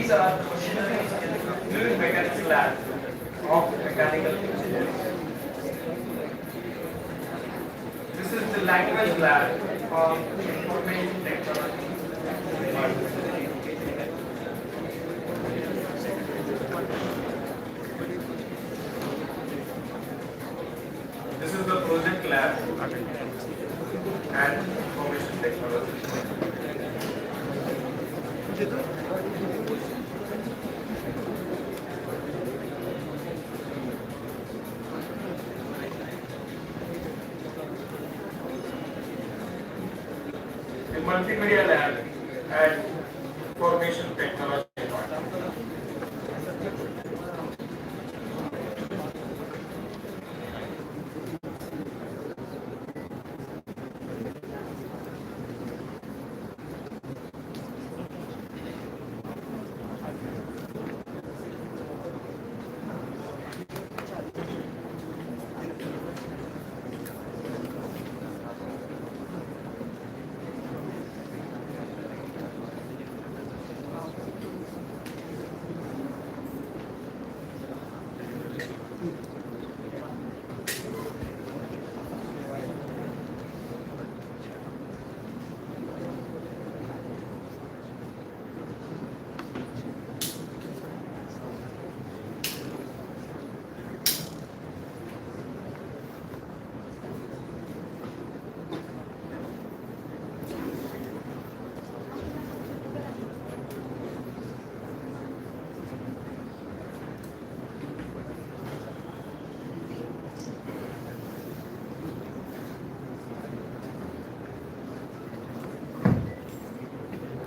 These are the machinery and fluid mechanics lab of mechanical engineering. This is the language lab of information technology. This is the project lab and information technology. The multimedia lab and information technology.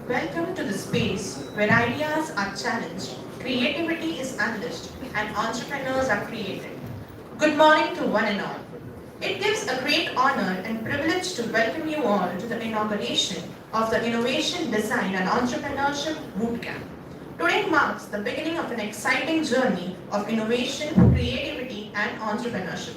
Welcome to the space where ideas are challenged, creativity is unleashed, and entrepreneurs are created. Good morning to one and all. It gives a great honor and privilege to welcome you all to the inauguration of the Innovation, Design and Entrepreneurship Bootcamp. Today marks the beginning of an exciting journey of innovation, creativity, and entrepreneurship.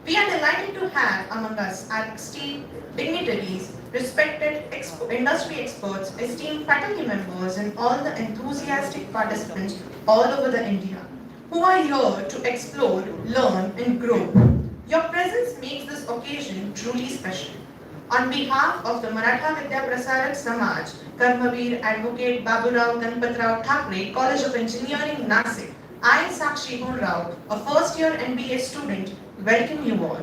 We are delighted to have among us our esteemed dignitaries, respected industry experts, esteemed faculty members, and all the enthusiastic participants all over the India who are here to explore, learn, and grow. Your presence makes this occasion truly special. On behalf of the Maratha Vidya Prasarak Samaj, Karmaveer, Advocate Baburao, Ganpatrao, Thakare, College of Engineering, Nashik, I, IDE a first-year MBA student, welcome you all.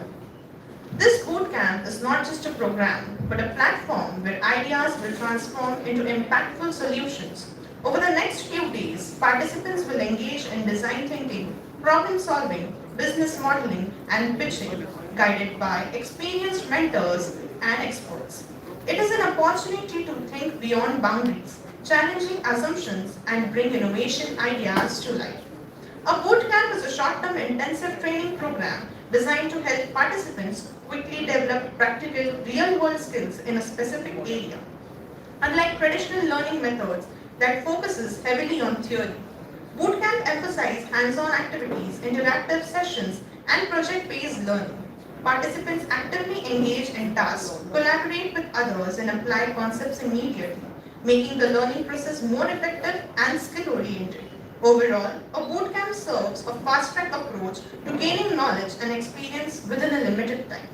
This bootcamp is not just a program, but a platform where ideas will transform into impactful solutions. Over the next few days, participants will engage in design thinking, problem solving, business modeling, and pitching, guided by experienced mentors and experts. It is an opportunity to think beyond boundaries, challenging assumptions, and bring innovation ideas to life. A bootcamp is a short-term intensive training program designed to help participants quickly develop practical, real-world skills in a specific area. Unlike traditional learning methods that focuses heavily on theory, bootcamp emphasizes hands-on activities, interactive sessions, and project-based learning. Participants actively engage in tasks, collaborate with others, and apply concepts immediately, making the learning process more effective and skill-oriented. Overall, a bootcamp serves a fast-track approach to gaining knowledge and experience within a limited time.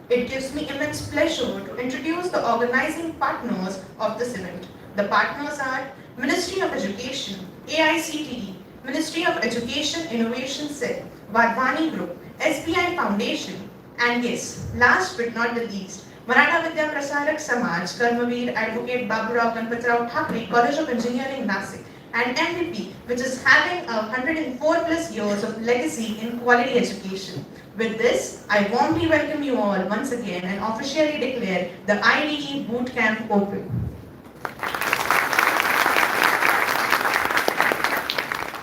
It gives me immense pleasure to introduce the organizing partners of this event. The partners are Ministry of Education, AICTE, Ministry of Education Innovation Cell, Wadhwani Group, SBI Foundation, and yes, last but not the least, Maratha Vidya Prasarak Samaj, Karmaveer, Advocate Baburao, Ganpatrao, Thakare, College of Engineering, Nashik, and MVP, which is having 104 plus years of legacy in quality education. With this, I warmly welcome you all once again and officially declare the IDE Bootcamp open.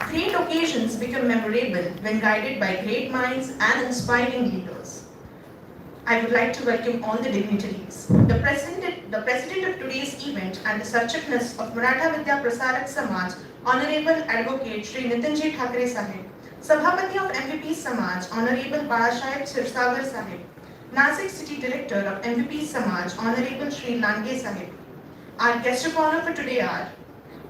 Great occasions become memorable when guided by great minds and inspiring leaders. I would like to welcome all the dignitaries, the president of today's event and the subjectness of Maratha Vidya Prasarak Samaj, Honorable Advocate Shri Nitinji Thakare Sahib, Sabhapati of MVP Samaj, Honorable Balasaheb Sirsagar Sahib, Nashik City Director of MVP Samaj, Honorable Shri Lange Sahib. Our guest of honor for today are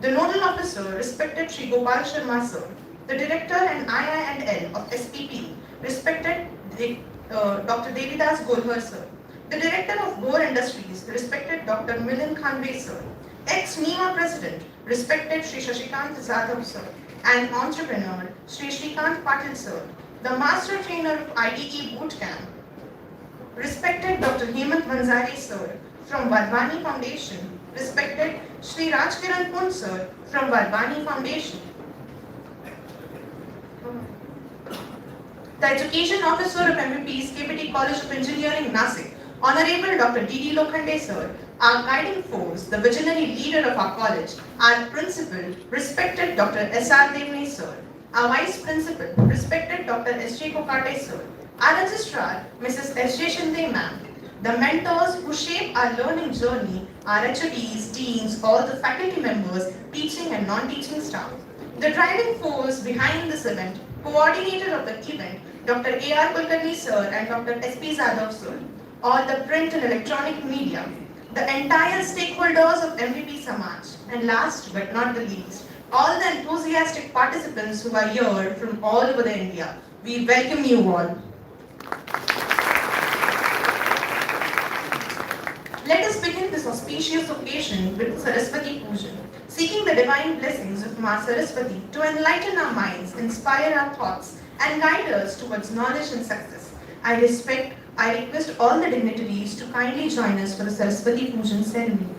The Nodal Officer, respected Shri Gopal Sharma Sir. The Director and II&L of SPP, respected Dr. Devidas Golhar Sir. The Director of Gore Industries, respected Dr. Milind Khanve Sir. Ex-NEMA President, respected Shri Shashikant Zadhav Sir. And entrepreneur, Shri Shrikant Patil Sir. The Master Trainer of IDE Bootcamp, respected Dr. Hemant Vanzari Sir from Wadhwani Foundation, respected Shri Rajkiran Pun Sir from Wadhwani Foundation. The Education Officer of MBP's KBT College of Engineering, Nashik, Honorable Dr. D.D. Lokhande Sir, our guiding force, the visionary leader of our college, our principal, respected Dr. S.R. Devne Sir, our vice principal, respected Dr. S.J. Kokate Sir, our registrar, Mrs. S.J. Shinde Ma'am, the mentors who shape our learning journey, our HODs, deans, all the faculty members, teaching and non-teaching staff. The driving force behind this event, coordinator of the event, Dr. A.R. Kulkarni Sir and Dr. S.P. Zadhav Sir, all the print and electronic media, the entire stakeholders of MVP Samaj, and last but not the least, all the enthusiastic participants who are here from all over the India. We welcome you all. Let us begin this auspicious occasion with Saraswati pujan, seeking the divine blessings of Ma Saraswati to enlighten our minds, inspire our thoughts, and guide us towards knowledge and success. I request all the dignitaries to kindly join us for the Saraswati pujan ceremony.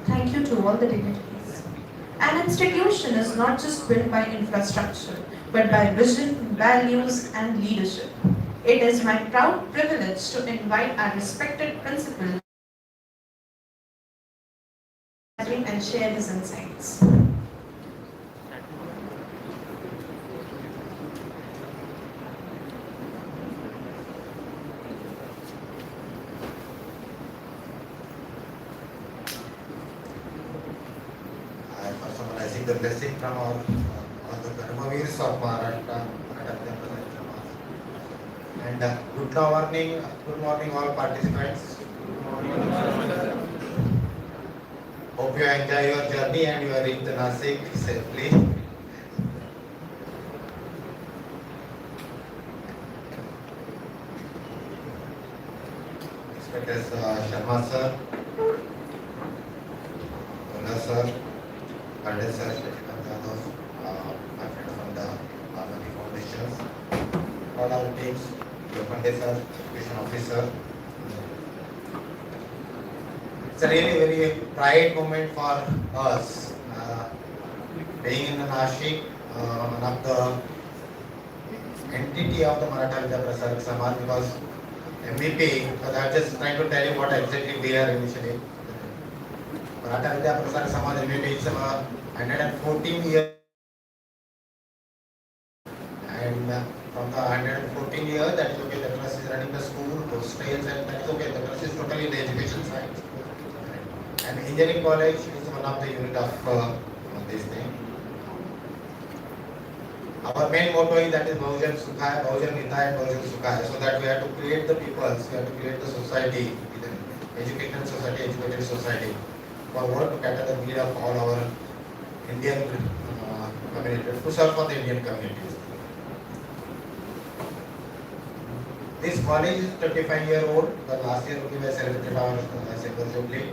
Thank you to all the dignitaries. An institution is not just built by infrastructure, but by vision, values, and leadership. It is my proud privilege to invite our respected principal and share his insights. the blessing from our all the Karmaveers of Maharashtra and good morning all participants. Hope you enjoy your journey and you are reach the Nashik safely. Respected Sharma sir, Ola sir, Pandit sir, my friend from the Wadhwani Foundation, all our teams, Pandit sir, education officer. It's a really very pride moment for us. Being in the Nashik, one of the entity of the Maratha Prasarak Samaj, because MVP, because I'm just trying to tell you what exactly we are initially. Maratha Prasarak Samaj MVP is 114 years, and from the 114 years, that is okay. The trust is running the school, hostels, and that is okay. The trust is totally in the education side. And engineering college is one of the unit of this thing. Our main motto is that is Bahujan Sukhaya, Bahujan Hitaya, Bahujan Sukhaya. So that we have to create the peoples, we have to create the society, educated society, for work to cater the need of all our Indian communities, to serve for the Indian communities. This college is 25-year-old. The last year we celebrated our silver jubilee.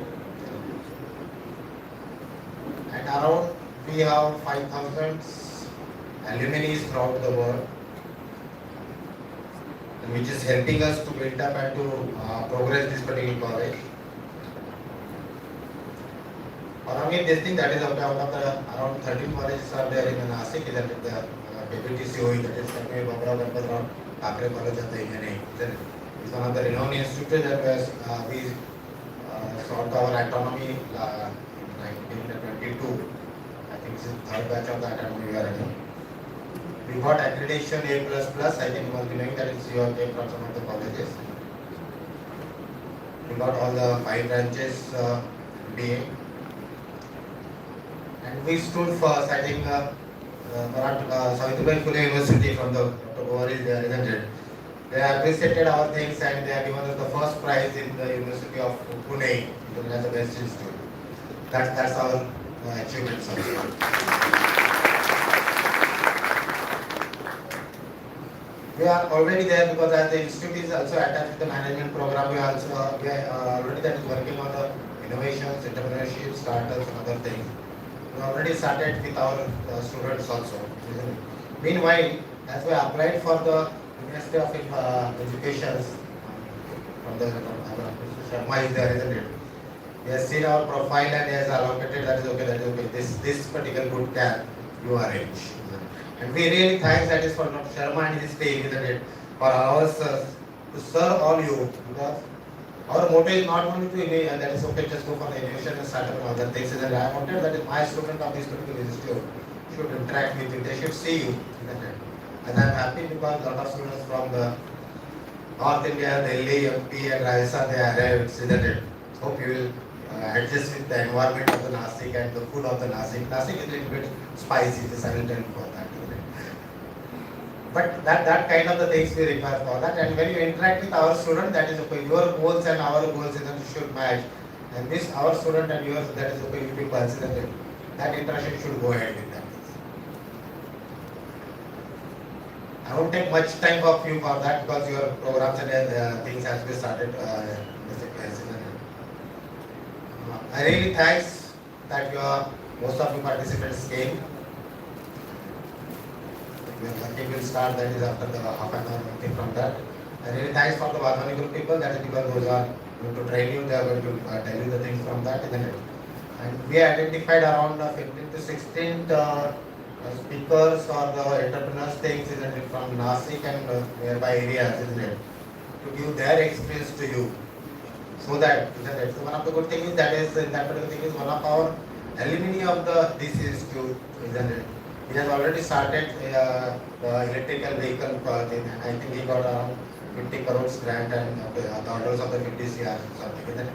And around we have 5,000 alumni throughout the world, which is helping us to build up and to progress this particular college. Along with this thing, that is one of the around 13 colleges are there in the Nashik, that is the KBTCOE, that is Karmaveer, Baburao, Ganpatrao, Thakare College of the Engineering. It's one of the renowned institutes that we sought our autonomy in 1922. I think this is the third batch of the autonomy we are in. We got accreditation A++. I think you must be knowing that it's your take from some of the colleges. We got all the 5 branches BA. And we stood first, I think, Savitribai Phule University from the Dr. is there, isn't it? They appreciated our things and they have given us the first prize in the University of Pune as the best institute. That's our achievements also. We are already there because as the institute is also attached to the management program, we are already that is working on the innovations, entrepreneurship, startups and other things. We already started with our students also. Meanwhile, as we applied for the Ministry of Education from the Sharma is there, isn't it? He has seen our profile and he has allocated that is okay, this particular boot camp you arrange. And we really thank that is for Dr. Sharma and his team, isn't it, for us to serve all you, because our motto is not only to and that is okay, just go for the innovation and startup and other things. And I wanted that my student of this particular institute should interact with you, they should see you, isn't it? And I am happy because a lot of students from the North India, Delhi, MP and Rajasthan, they arrived, isn't it? Hope you will adjust with the environment of the Nashik and the food of the Nashik. Nashik is a little bit spicy, just I will tell you for that. But that kind of the things we require for that. And when you interact with our student, that is okay. Your goals and our goals should match. And this our student and yours, that is okay. You be considered. That interaction should go ahead with that. I won't take much time of you for that because your programs and things has been started. I really thanks that most of you participants came. We will start, that is after the half an hour meeting from that. And really thanks for the Wadhwani group people, that is people those are going to train you, they are going to tell you the things from that, isn't it? And we identified around 15 to 16 speakers or the entrepreneurs things, isn't it, from Nashik and nearby areas, isn't it, to give their experience to you. So that, isn't it? So one of the good things is that particular thing is one of our alumni of this institute, isn't it? He has already started the electrical vehicle project, and I think he got around 50 crores grant and the orders of the 50 CR something.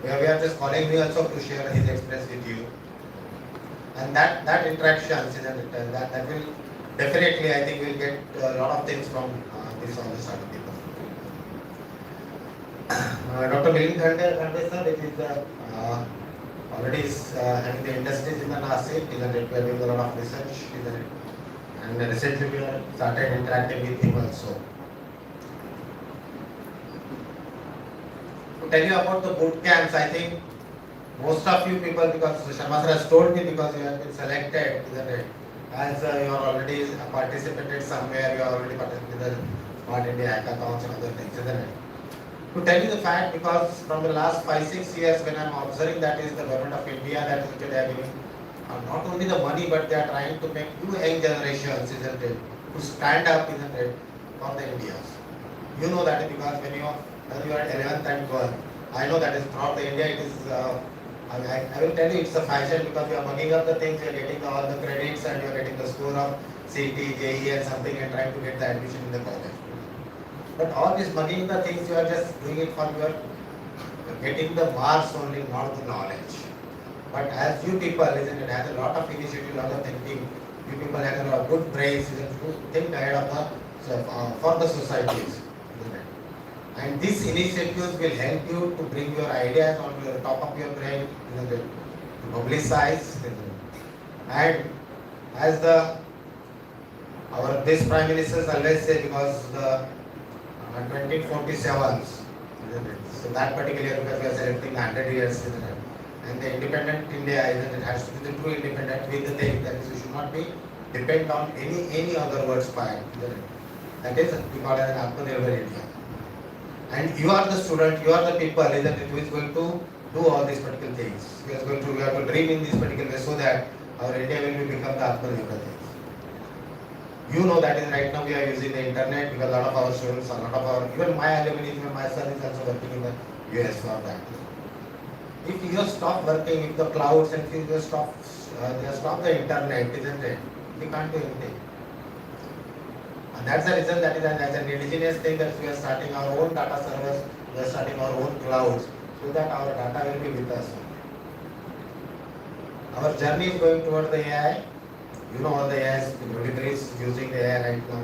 We are just calling me also to share his experience with you. And that interactions, isn't it? That will definitely, I think, will get a lot of things from this all the startup people. Dr. Milind Khande sir, it is already having the industries in the Nashik, isn't it? We are doing a lot of research, isn't it? And recently we have started interacting with him also. To tell you about the boot camps, I think most of you people, because Sharma sir has told me, because you have been selected, isn't it? As you are already participated somewhere, you are already participated in the Smart India hackathons and other things, isn't it? To tell you the fact, because from the last 5-6 years, when I am observing that is the government of India that is they are giving not only the money, but they are trying to make new young generations, isn't it, to stand up, isn't it, for the Indians. You know that because when you are at 11th and 12th, I know that is throughout the India, it is, I will tell you it's a fashion, because you are mugging up the things, you are getting all the credits and you are getting the score of CET, JEE and something and trying to get the admission in the college. But all this mugging the things, you are just doing it for your getting the marks only, not the knowledge. But as you people, isn't it, has a lot of initiative, lot of thinking, you people have a lot of good brains, isn't it, to think ahead of the, for the societies. And these initiatives will help you to bring your ideas on your top of your brain, to publicize. And as our this Prime Minister always say, because the 2047, so that particular year, because we are selecting 100 years, and the independent India, it has to be the true independent with the thing that is, you should not be depend on any other words by. That is, we call it an Atmanirbhar India. And you are the student, you are the people, isn't it, who is going to do all these particular things. We have to dream in this particular way so that our India will become the Atmanirbhar things. You know that is right now we are using the internet, because a lot of our students, a lot of our, even my alumni, even my son is also working in the US for that. If you just stop working, if the clouds and if you just stop the internet, isn't it, we can't do anything. And that's the reason that is as an indigenous thing that we are starting our own data servers, we are starting our own clouds, so that our data will be with us. Our journey is going toward the AI. You know all the AIs, Dignitary is using the AI right now.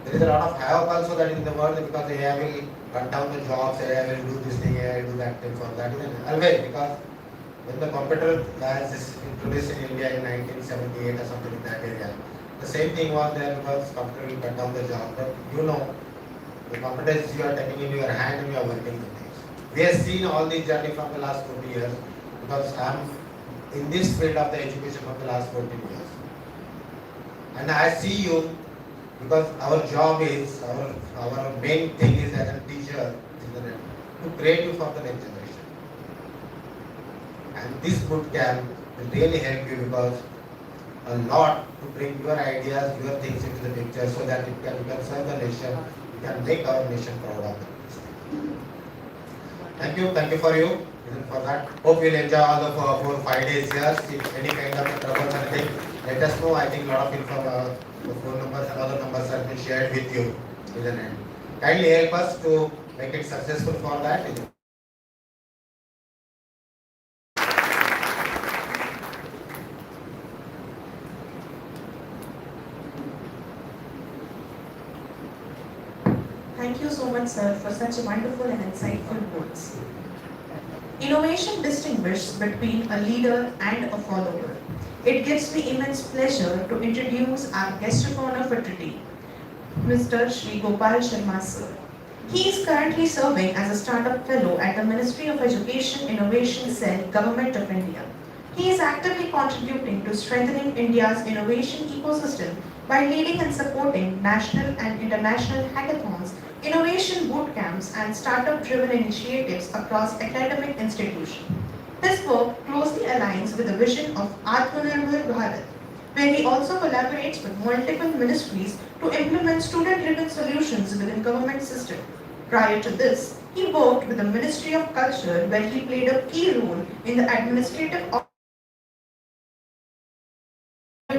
There is a lot of havoc also that in the world, because the AI will cut down the jobs, AI will do this thing, AI will do that thing for that. Always, because when the computer was introduced in India in 1978 or something in that area, the same thing was there, because computer will cut down the job. But you know, the computers you are taking in your hand and you are working with things. We have seen all this journey from the last 40 years, because I am in this field of the education from the last 14 years. And I see you, because our job is, our main thing is as a teacher, to create you for the next generation. And this boot camp will really help you, because a lot to bring your ideas, your things into the picture, so that you can serve the nation, you can make our nation proud of it. Thank you for you. For that, hope you'll enjoy all the 4 or 5 days here. If any kind of troubles or anything, let us know. I think a lot of the phone numbers and other numbers have been shared with you, isn't it? Kindly help us to make it successful for that. Thank you so much, sir, for such wonderful and insightful words. Innovation distinguishes between a leader and a follower. It gives me immense pleasure to introduce our guest of honor for today, Mr. Shri Gopal Sharma sir. He is currently serving as a startup fellow at the Ministry of Education Innovation Cell, Government of India. He is actively contributing to strengthening India's innovation ecosystem by leading and supporting national and international hackathons, innovation boot camps, and startup-driven initiatives across academic institutions. His work closely aligns with the vision of Atmanirbhar Bharat, where he also collaborates with multiple ministries to implement student-driven solutions within government system. Prior to this, he worked with the Ministry of Culture, where he played a key role in the administrative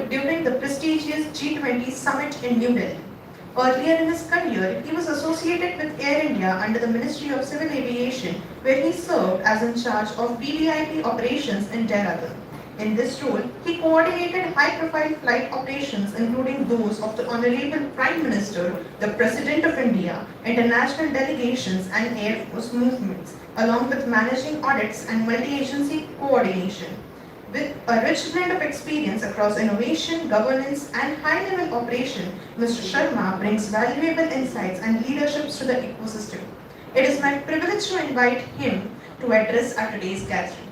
during the prestigious G20 summit in New Delhi. Earlier in his career, he was associated with Air India under the Ministry of Civil Aviation, where he served as in charge of VVIP operations in Dehradun. In this role, he coordinated high-profile flight operations including those of the Honorable Prime Minister, the President of India, international delegations and Air Force movements, along with managing audits and multi-agency coordination. With a rich blend of experience across innovation, governance, and high-level operation, Mr. Sharma brings valuable insights and leaderships to the ecosystem. It is my privilege to invite him to address our today's gathering.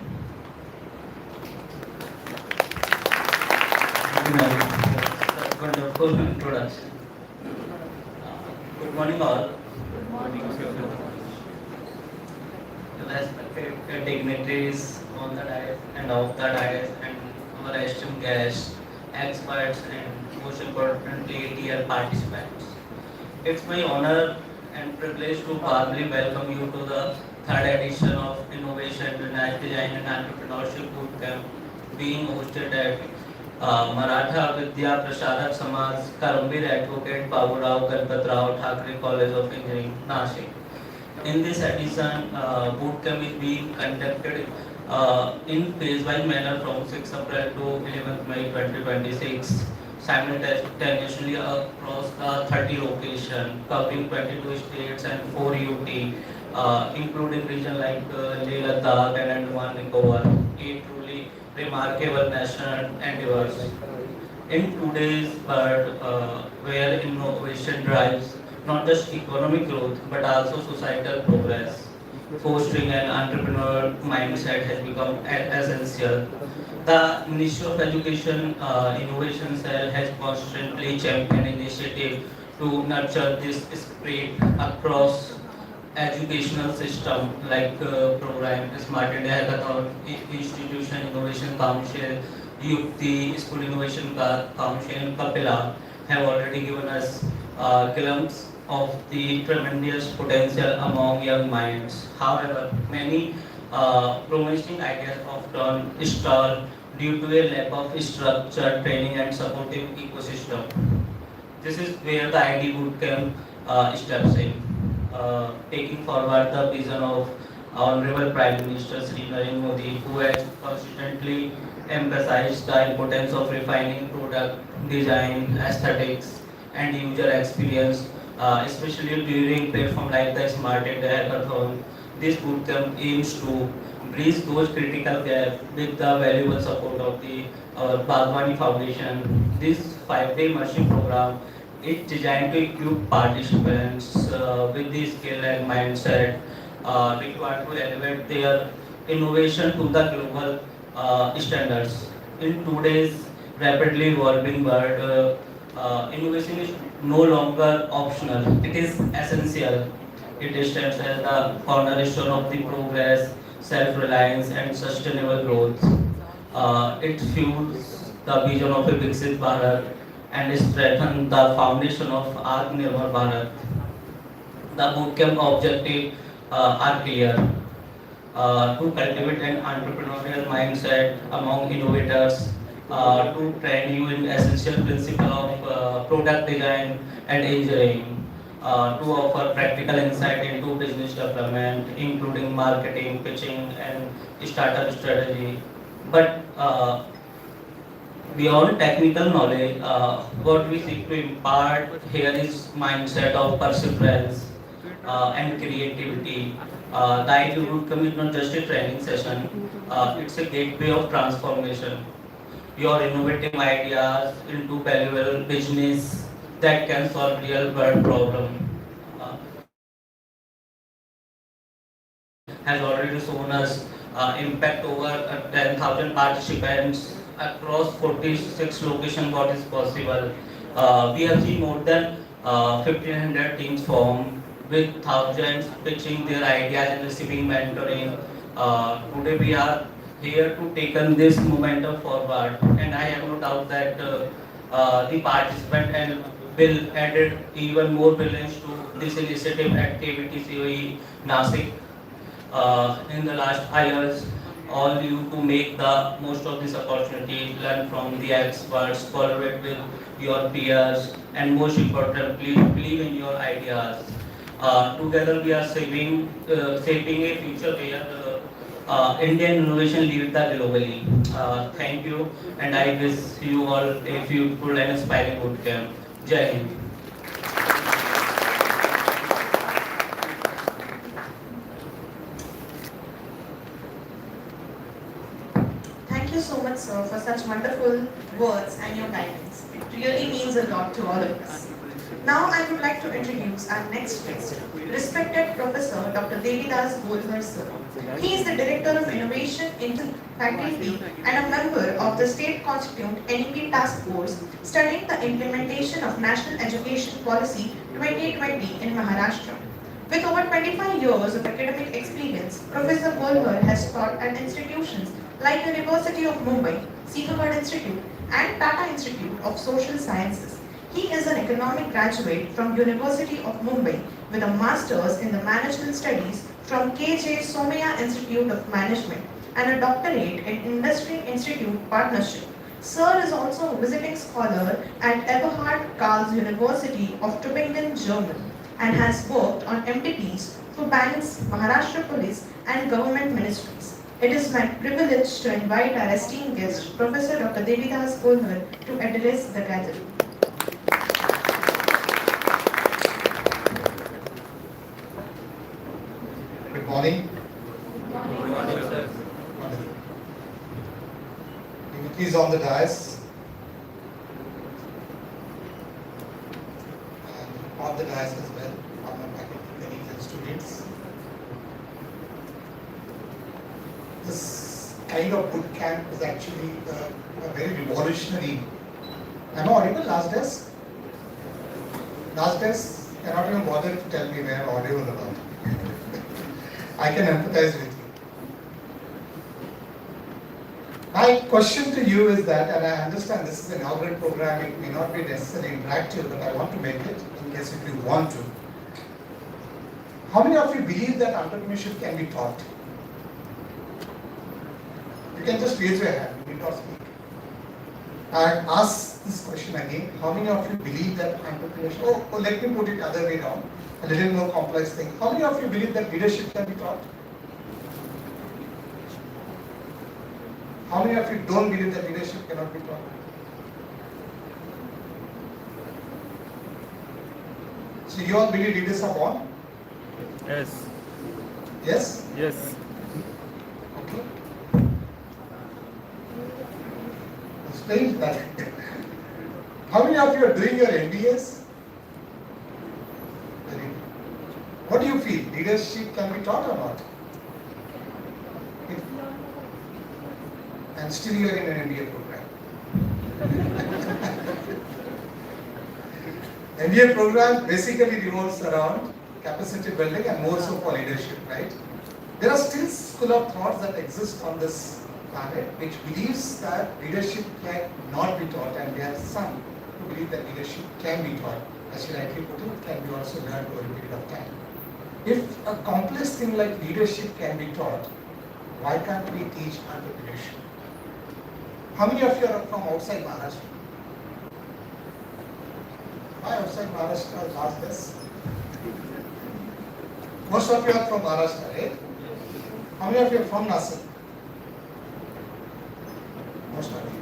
Wonderful introduction. Good morning, all. Respected dignitaries on the dais and off the dais, and our esteemed guests, experts, and most importantly, dear participants. It's my honor and privilege to warmly welcome you to the third edition of Innovation, Design and Entrepreneurship Bootcamp being hosted at Maratha, Vidya, Prasarak, SAMAJ'S, Karmaveer Advocate, Baburao, Ganpatrao, Thakare College of Engineering, Nashik. In this edition, bootcamp is being conducted in phase-wise manner from 6 April to 11th May 2026, simultaneously across 30 locations, covering 22 states and 4 UT, including regions like Leh, Ladakh, and Andaman Nicobar. A truly remarkable national endeavors. In today's world, where innovation drives not just economic growth but also societal progress, fostering an entrepreneurial mindset has become essential. The Ministry of Education Innovation Cell has constantly championed initiative to nurture this spirit across educational system like program Smart India Hackathon, Institution Innovation Council, IDE School Innovation Council, and Kapila have already given us a glimpse of the tremendous potential among young minds. However, many promising ideas often stall due to a lack of structured training and supportive ecosystem. This is where the IDE Bootcamp steps in, taking forward the vision of Honorable Prime Minister Sri Narendra Modi, who has consistently emphasized the importance of refining product design, aesthetics, and user experience, especially during platform like the Smart India Hackathon. This bootcamp aims to bridge those critical gaps with the valuable support of the Wadhwani Foundation. This 5-day immersive program is designed to equip participants with the skill and mindset required to elevate their innovation to the global standards. In today's rapidly evolving world, innovation is no longer optional, it is essential. It stands as the cornerstone of the progress, self-reliance, and sustainable growth. It fuels the vision of a Viksit Bharat and strengthens the foundation of Atmanirbhar Bharat. The bootcamp objectives are clear: to cultivate an entrepreneurial mindset among innovators, to train you in essential principles of product design and engineering, to offer practical insight into business development, including marketing, pitching, and startup strategy. But beyond technical knowledge, what we seek to impart here is mindset of perseverance and creativity. The IDE Bootcamp is not just a training session, it's a gateway of transformation. Your innovative ideas into valuable business that can solve real world problems. Has already shown us impact over 10,000 participants across 46 locations. What is possible? We have seen more than 1,500 teams form with thousands pitching their ideas and receiving mentoring. Today we are here to take on this momentum forward, and I have no doubt that the participant and will added even more brilliance to this initiative at KBTCOE Nashik in the last 5 years. all you to make the most of this opportunity, learn from the experts, collaborate with your peers, and most importantly, believe in your ideas. Together we are shaping a future where Indian innovation lead the globally. Thank you, and I wish you all a fruitful and inspiring bootcamp. Jai Hind. Thank you so much, sir, for such wonderful words and your guidance. It really means a lot to all of us. Now I would like to introduce our next guest, respected Professor Dr. Devidas Golhar sir. He is the Director of Innovation in Faculty and a member of the State Constituent NEP Task Force studying the implementation of National Education Policy 2020 in Maharashtra. With over 25 years of academic experience, Professor Golhar has taught at institutions like University of Mumbai, Sikhavard Institute and Tata Institute of Social Sciences. He is an economic graduate from University of Mumbai with a master's in the management studies from KJ Somaiya Institute of Management and a doctorate in Industry Institute Partnership. Sir is also a visiting scholar at Eberhard Karls University of Tübingen, Germany, and has worked on MDPs for banks, Maharashtra Police and government ministries. It is my privilege to invite our esteemed guest, Professor Dr. Devidas Golhar, to address the gathering. Good morning. Good morning, sir. Please on the dais. And on the dais as well, on my faculty, colleagues and students. This kind of boot camp is actually a very revolutionary. Am I audible last desk? Last desk cannot even bother to tell me where I'm audible about. I can empathize with you. My question to you is that, and I understand this is an inaugural program, it may not be necessarily interactive, but I want to make it in case if you want to. How many of you believe that entrepreneurship can be taught? You can just raise your hand, you need not speak. I ask this question again, how many of you believe that entrepreneurship, let me put it other way around, a little more complex thing. How many of you believe that leadership can be taught? How many of you don't believe that leadership cannot be taught? So you all believe leaders are born? Yes. Yes? Yes. Okay. Explain that. How many of you are doing your MBAs? Very good. What do you feel? Leadership can be taught or not? And still you are in an MBA program. MBA program basically revolves around capacity building and more so for leadership, right? There are still school of thoughts that exist on this planet which believes that leadership can not be taught, and there are some who believe that leadership can be taught. As you rightly put it, can be also learned over a period of time. If a complex thing like leadership can be taught, why can't we teach entrepreneurship? How many of you are from outside Maharashtra? Why outside Maharashtra last this? Most of you are from Maharashtra, right? How many of you are from Nashik? Most of you.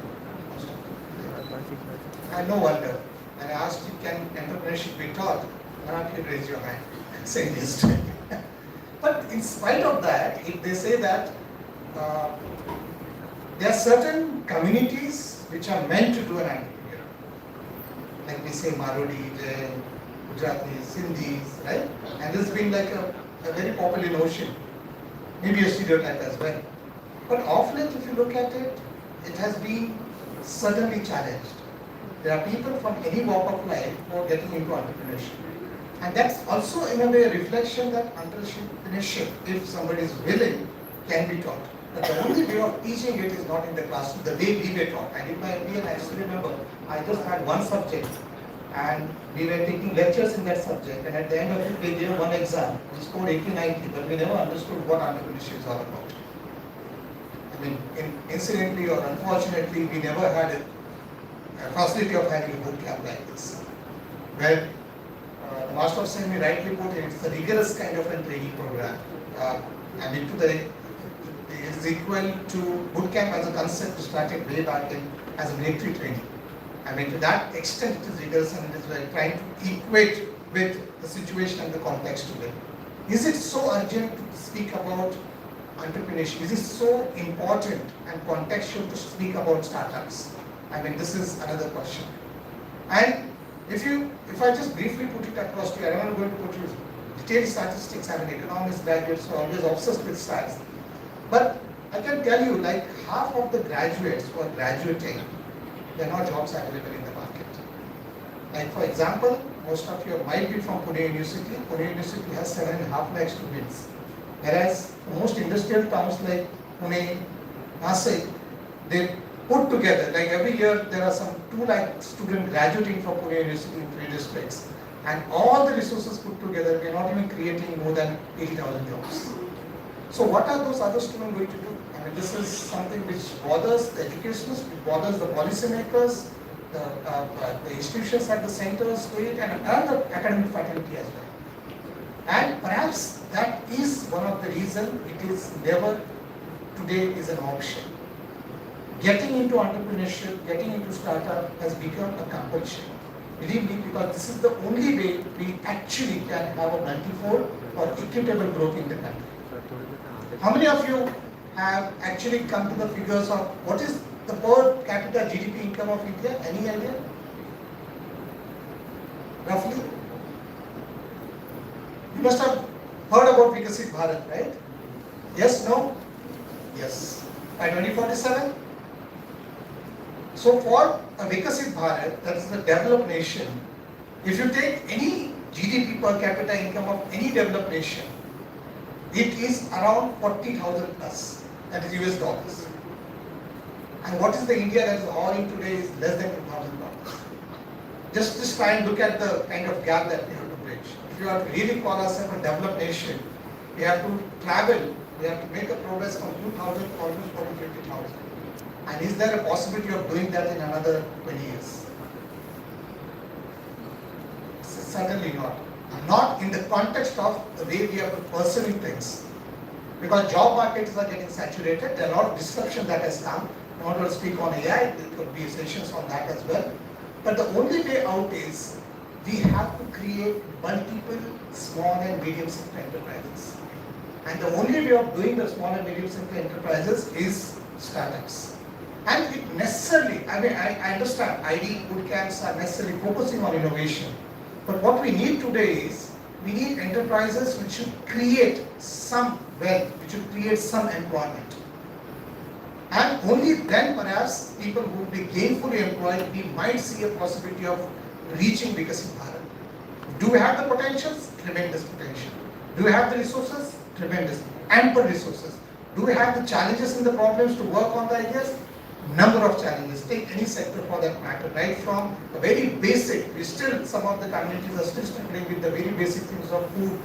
And no wonder. When I asked you, can entrepreneurship be taught? None of you raise your hand saying yes to me. But in spite of that, if they say that there are certain communities which are meant to do an entrepreneur. Like we say Marodi, Jain, Gujarati, Sindhis, right? And this has been like a very popular notion. Maybe a stereotype as well. But of late, if you look at it, it has been certainly challenged. There are people from any walk of life who are getting into entrepreneurship. And that's also in a way a reflection that entrepreneurship, if somebody is willing, can be taught. But the only way of teaching it is not in the classroom, the way we were taught. I did my MBA and I still remember, I just had one subject and we were taking lectures in that subject, and at the end of it we gave one exam. We scored 80, 90, but we never understood what entrepreneurship is all about. I mean, incidentally or unfortunately, we never had a facility of having a boot camp like this. Where the Master of Ceremony rightly put it, it's a rigorous kind of a training program. And it is equal to boot camp as a concept started way back in as a military training. I mean, to that extent it is rigorous and it is like trying to equate with the situation and the context today. Is it so urgent to speak about entrepreneurship? Is it so important and contextual to speak about startups? I mean, this is another question. And if I just briefly put it across to you, I'm not going to put you detailed statistics. I mean, economics graduates are always obsessed with stats. But I can tell you, like half of the graduates who are graduating, there are no jobs available in the market. Like for example, most of you might be from Pune University. Pune University has 7.5 lakh students. Whereas most industrial towns like Pune, Nashik, they put together, like every year there are some 2 lakh students graduating from Pune University in 3 districts. And all the resources put together, we are not even creating more than 80,000 jobs. So what are those other students going to do? I mean, this is something which bothers the educationists, which bothers the policymakers, the institutions at the center, state, and the academic faculty as well. And perhaps that is one of the reasons it is never today is an option. Getting into entrepreneurship, getting into startup has become a compulsion. Believe me, because this is the only way we actually can have a multifold or equitable growth in the country. How many of you have actually come to the figures of what is the per capita GDP income of India? Any idea? Roughly? You must have heard about Vikasit Bharat, right? Yes, no? Yes. By 2047? So for a Vikasit Bharat, that is the developed nation, if you take any GDP per capita income of any developed nation, it is around 40,000 plus, that is US dollars. And what is the India that is all in today is less than $2,000. Just try and look at the kind of gap that we have to bridge. If you are to really call ourselves a developed nation, we have to travel, we have to make a progress from 2,000 to almost 50,000. And is there a possibility of doing that in another 20 years? Certainly not. Not in the context of the way we are pursuing things. Because job markets are getting saturated, there are a lot of disruption that has come. I want to speak on AI, there could be sessions on that as well. But the only way out is we have to create multiple small and medium-sized enterprises. And the only way of doing the small and medium-sized enterprises is startups. And it necessarily, I mean, I understand IDE bootcamps are necessarily focusing on innovation. But what we need today is, we need enterprises which should create some wealth, which should create some employment. And only then perhaps people who will be gainfully employed, we might see a possibility of reaching Vikasit Bharat. Do we have the potentials? Tremendous potential. Do we have the resources? Tremendous. Ample resources. Do we have the challenges and the problems to work on the ideas? Number of challenges. Take any sector for that matter, right from a very basic, some of the communities are still struggling with the very basic things of food,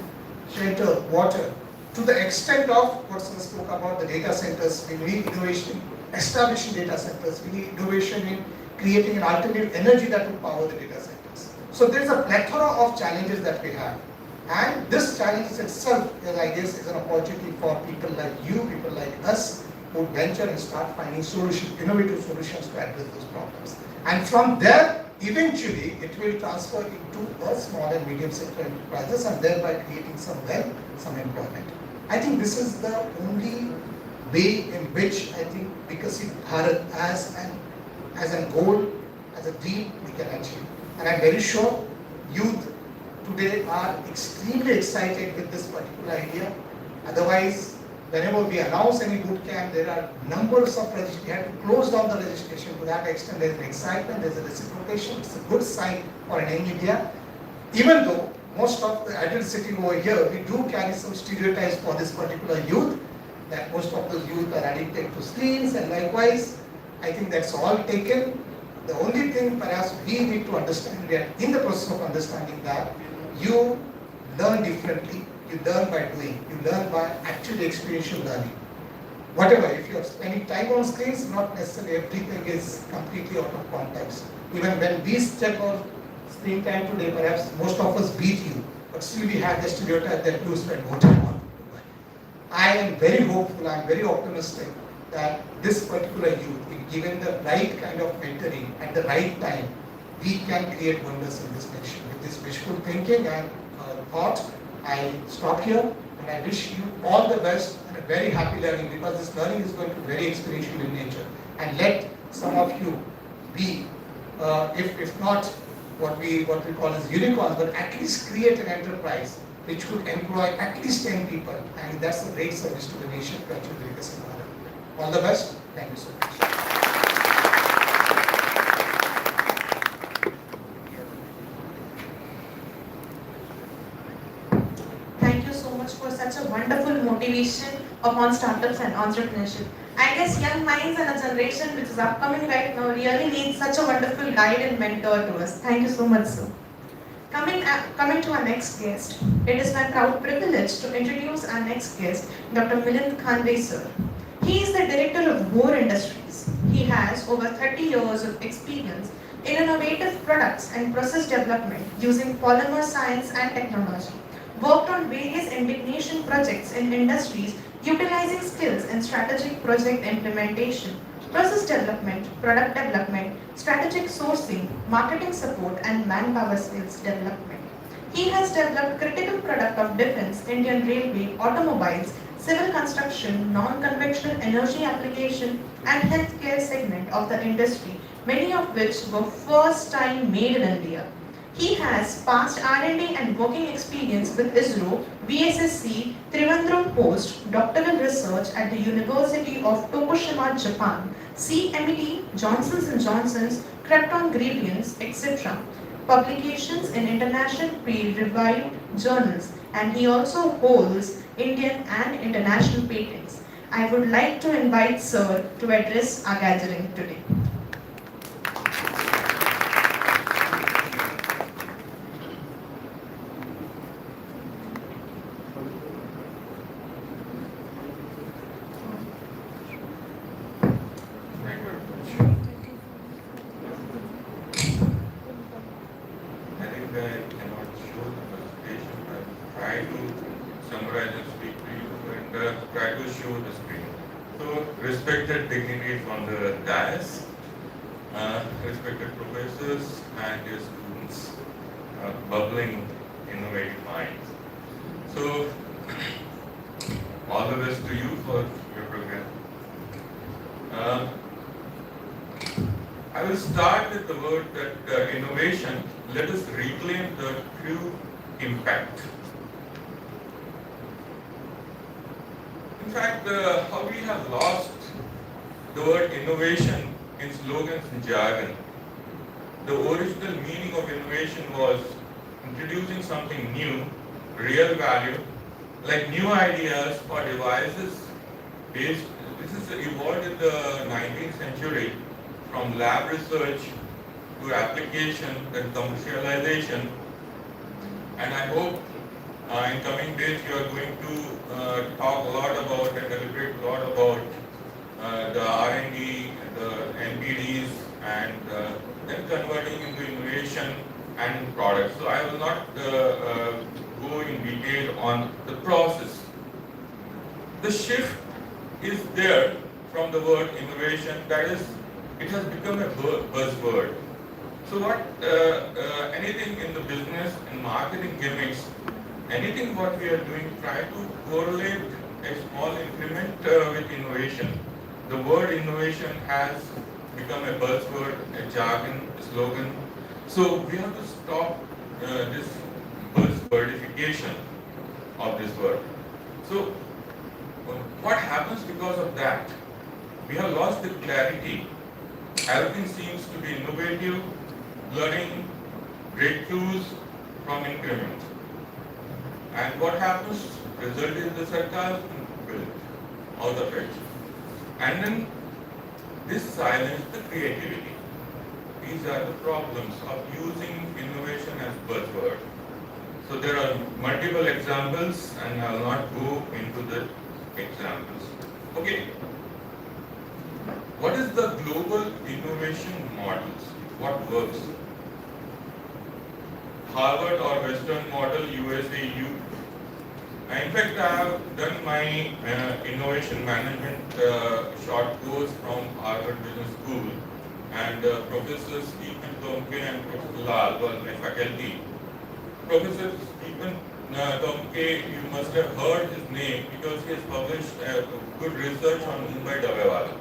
shelter, water, to the extent of what Sir spoke about the data centers. We need innovation, establishing data centers. We need innovation in creating an alternative energy that will power the data centers. So there is a plethora of challenges that we have. And this challenge itself, I guess, is an opportunity for people like you, people like us, who venture and start finding solutions, innovative solutions to address those problems. And from there, eventually, it will transfer into a small and medium sector enterprises and thereby creating some wealth, some employment. I think this is the only way in which I think Vikasit Bharat as a goal, as a dream, we can achieve. And I'm very sure youth today are extremely excited with this particular idea. Otherwise, whenever we announce any boot camp, there are numbers of registrations. We have to close down the registration. To that extent, there is an excitement, there is a reciprocation. It's a good sign for an young India. Even though most of the adults sitting over here, we do carry some stereotypes for this particular youth, that most of the youth are addicted to screens, and likewise, I think that's all taken. The only thing perhaps we need to understand, we are in the process of understanding that you learn differently. You learn by doing. You learn by actually experiential learning. whatever, if you're spending time on screens, not necessarily everything is completely out of context. Even when we check our screen time today, perhaps most of us beat you, but still we have the stereotype that you spend more time on. I am very hopeful, I am very optimistic that this particular youth, if given the right kind of mentoring at the right time, we can create wonders in this nation. With this wishful thinking and thought, I stop here and I wish you all the best and a very happy learning, because this learning is going to be very experiential in nature. And let some of you be, if not what we call as unicorns, but at least create an enterprise which could employ at least 10 people, and that's a great service to the nation that you bring us in Maharashtra. All the best. Thank you so much. Thank you so much for such a wonderful motivation upon startups and entrepreneurship. I guess young minds and a generation which is upcoming right now really needs such a wonderful guide and mentor to us. Thank you so much, sir. Coming to our next guest, it is my proud privilege to introduce our next guest, Dr. Milind Khanve, sir. He is the director of War Industries. He has over 30 years of experience in innovative products and process development using polymer science and technology. Worked on various indignation projects in industries utilizing skills in strategic project implementation, process development, product development, strategic sourcing, marketing support, and manpower skills development. He has developed critical product of defense, Indian Railway, automobiles, civil construction, non-conventional energy application, and healthcare segment of the industry, many of which were first time made in India. He has past R&D and working experience with ISRO, VSSC, Trivandrum Post, doctoral research at the University of Tokushima, Japan, CMET, Johnson & Johnson's, Krypton Gradients, etc. Publications in international peer-reviewed journals, and he also holds Indian and international patents. I would like to invite Sir to address our gathering today. Respected dignitaries on the dais, respected professors and your students, bubbling innovative minds. So, all the best to you for your program. I will start with the word that innovation. Let us reclaim the true impact. In fact, how we have lost the word innovation in slogans and jargon. The original meaning of innovation was introducing something new, real value, like new ideas or devices based. This is evolved in the 19th century from lab research to application and commercialization. And I hope in coming days you are going to talk a lot about and deliberate a lot about the R&D, the NPDs, and then converting into innovation and products. So I will not go in detail on the process. The shift is there from the word innovation, that is, it has become a buzzword. So what anything in the business and marketing gimmicks, anything what we are doing, try to correlate a small increment with innovation. The word innovation has become a buzzword, a jargon, a slogan. So we have to stop this buzzwordification of this word. So what happens because of that? We have lost the clarity. Everything seems to be innovative, learning breakthroughs from increment. And what happens? Result is the sarcasm built out of it. And then this silences the creativity. These are the problems of using innovation as buzzword. So there are multiple examples and I will not go into the examples. Okay, what is the global innovation models? What works? Harvard or Western model, USA, EU. In fact, I have done my innovation management short course from Harvard Business School, and Professor Stephen Tomke and Professor Lal were my faculty. Professor Stephen Tomke, you must have heard his name because he has published good research on Mumbai Dabewala.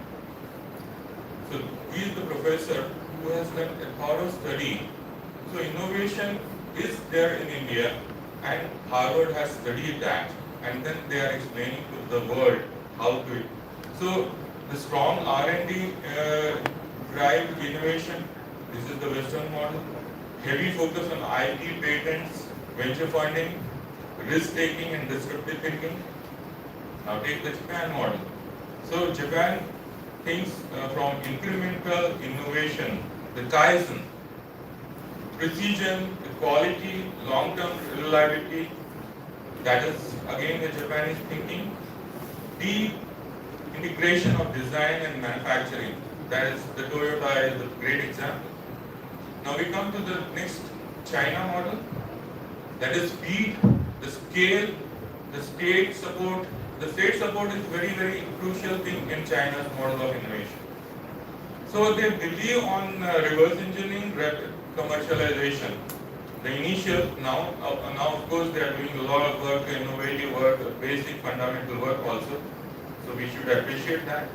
So he is the professor who has done a thorough study. So innovation is there in India, and Harvard has studied that, and then they are explaining to the world how to. So the strong R&D drive innovation. This is the Western model. Heavy focus on IP patents, venture funding, risk taking, and disruptive thinking. Now take the Japan model. So Japan thinks from incremental innovation, the Kaizen, precision, the quality, long-term reliability. That is again the Japanese thinking. Deep integration of design and manufacturing. That is the Toyota is a great example. Now we come to the next China model. That is speed, the scale, the state support. The state support is very crucial thing in China's model of innovation. So they believe on reverse engineering, rapid commercialization. The initial now of course they are doing a lot of work, innovative work, basic fundamental work also. So we should appreciate that.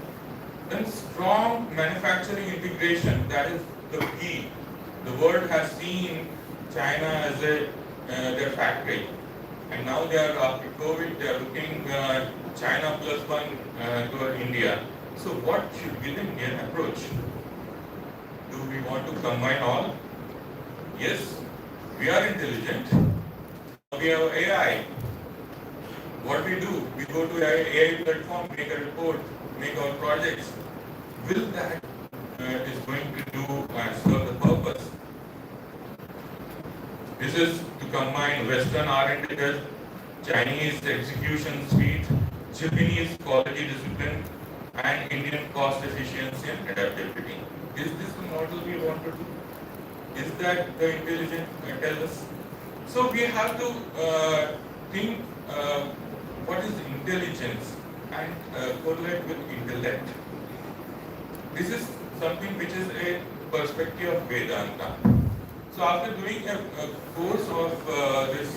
Then strong manufacturing integration, that is the key. The world has seen China as their factory, and now they are after COVID they are looking China plus one toward India. So what should be the Indian approach? Do we want to combine all? Yes, we are intelligent. We have AI. What we do? We go to AI platform, make a report, make our projects. Will that is going to do serve the purpose? This is to combine Western R&D with Chinese execution speed, Japanese quality discipline, and Indian cost efficiency and adaptability. Is this the model we want to do? Is that the intelligent tell us? So we have to think what is intelligence and correlate with intellect. This is something which is a perspective of Vedanta. So after doing a course of this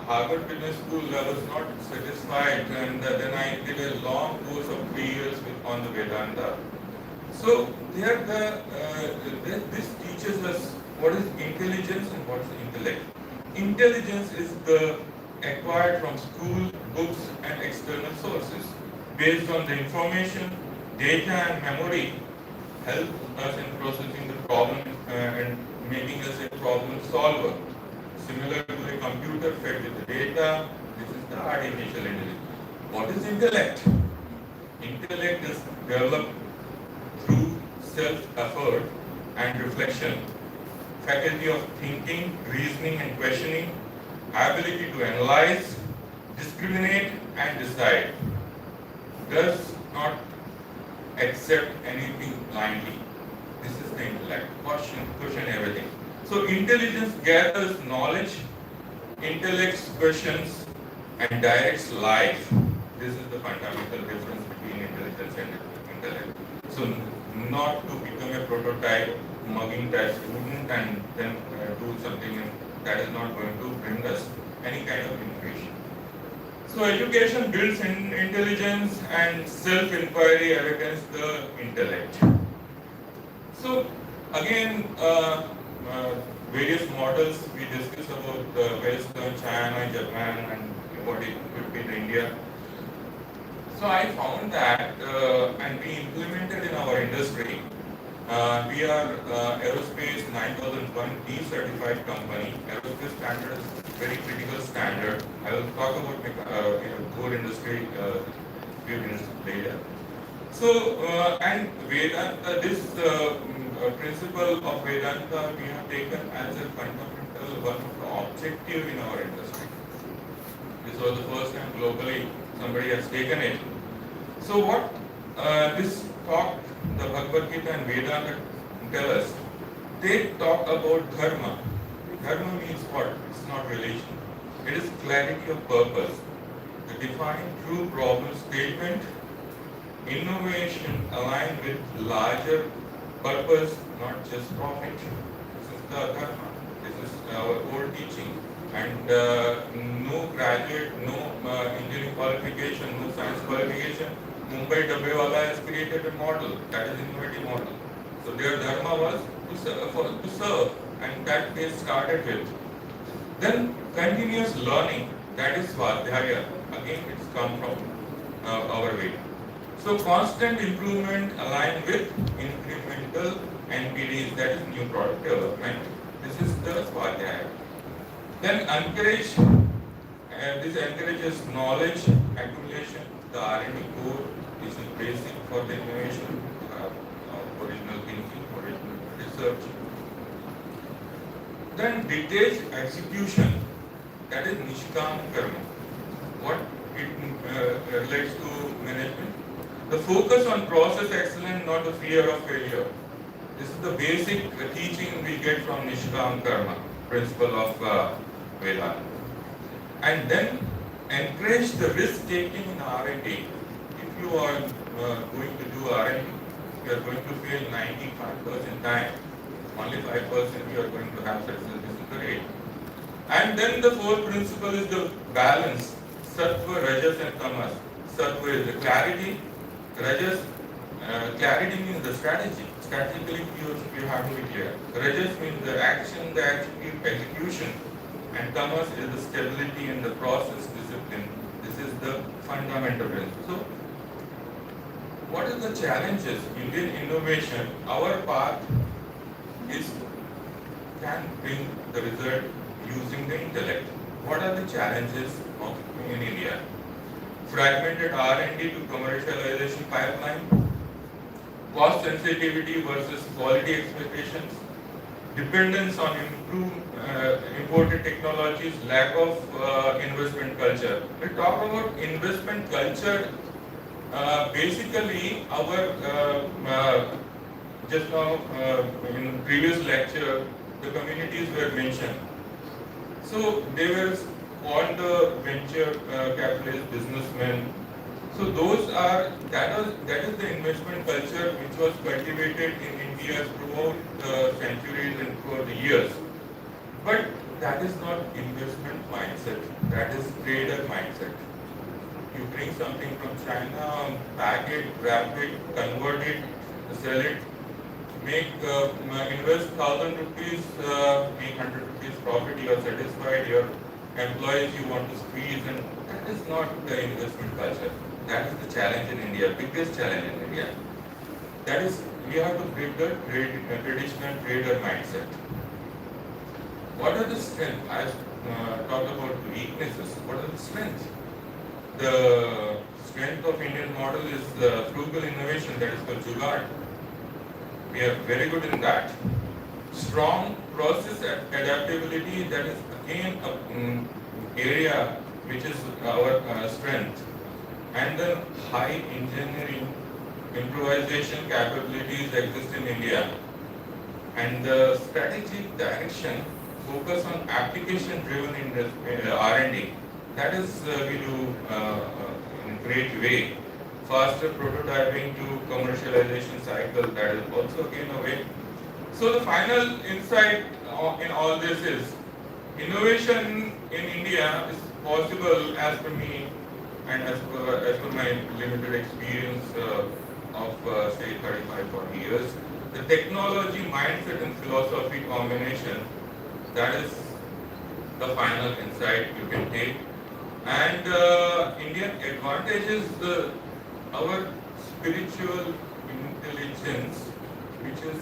Harvard Business School, I was not satisfied, and then I did a long course of 3 years on the Vedanta. So there, this teaches us what is intelligence and what is intellect. Intelligence is the acquired from school, books, and external sources, based on the information, data, and memory, help us in processing the problem and making us a problem solver. Similar to a computer fed with the data, this is the artificial intelligence. What is intellect? Intellect is developed through self-effort and reflection, faculty of thinking, reasoning, and questioning, ability to analyze, discriminate, and decide. Does not accept anything blindly. This is the intellect. Question everything. So intelligence gathers knowledge, intellects questions, and directs life. This is the fundamental difference between intelligence and intellect. So not to become a prototype, mugging that student and then do something that is not going to bring us any kind of innovation. So education builds intelligence and self-inquiry awakens the intellect. So again, various models we discussed about Western, China, Japan, and what it could be in India. So I found that and we implemented in our industry. We are aerospace 9001 D-certified company. Aerospace standard is very critical standard. I will talk about core industry, few minutes later. So and Vedanta, this principle of Vedanta we have taken as a fundamental one of the objective in our industry. This was the first time globally somebody has taken it. So what this talk, the Bhagavad Gita and Vedanta tell us, they talk about dharma. Dharma means what? It's not religion. It is clarity of purpose. The defined true problem statement, innovation aligned with larger purpose, not just profit. This is the dharma. This is our old teaching. And no graduate, no engineering qualification, no science qualification. Mumbai Dabbewala has created a model, that is innovative model. So their dharma was to serve, and that they started with. Then continuous learning, that is Swadhyaya. Again, it's come from our way. So constant improvement aligned with incremental NPDs, that is new product development. This is the Swadhyaya. Then encourage, this encourages knowledge accumulation, the R&D core, which is basic for the innovation, original thinking, original research. Then detailed execution, that is Nishkam Karma. What it relates to management? The focus on process excellence, not the fear of failure. This is the basic teaching we get from Nishkam Karma, principle of Vedanta. And then encourage the risk taking in R&D. If you are going to do R&D, you are going to fail 95% time. Only 5% you are going to have success. This is the rate. And then the fourth principle is the balance. Sattva, Rajas and Tamas. Sattva is the clarity. Rajas, clarity means the strategy. Strategically you have to be clear. Rajas means the action, the execution. And Tamas is the stability and the process discipline. This is the fundamental principle. So, what are the challenges? Indian innovation, our path can bring the result using the intellect. What are the challenges in India? Fragmented R&D to commercialization pipeline, cost sensitivity versus quality expectations, dependence on imported technologies, lack of investment culture. We talk about investment culture. Basically, our just now in previous lecture, the communities were mentioned. So they were called the venture capitalist businessmen. So those are that is the investment culture which was cultivated in India throughout the centuries and throughout the years. But that is not investment mindset. That is trader mindset. You bring something from China, pack it, wrap it, convert it, sell it, invest 1,000 rupees, make 100 rupees profit. You are satisfied. Your employees you want to squeeze, and that is not the investment culture. That is the challenge in India, biggest challenge in India. That is, we have to break the traditional trader mindset. What are the strengths? I talked about the weaknesses. What are the strengths? The strength of Indian model is the frugal innovation, that is called Jugaad. We are very good in that. Strong process adaptability, that is again an area which is our strength. And then high engineering improvisation capabilities exist in India. And the strategic direction focus on application-driven R&D. That is we do in a great way. Faster prototyping to commercialization cycle, that is also again a way. So the final insight in all this is innovation in India is possible as per me and as per my limited experience of say 35-40 years. The technology, mindset and philosophy combination, that is the final insight you can take. And Indian advantage is our spiritual intelligence, which is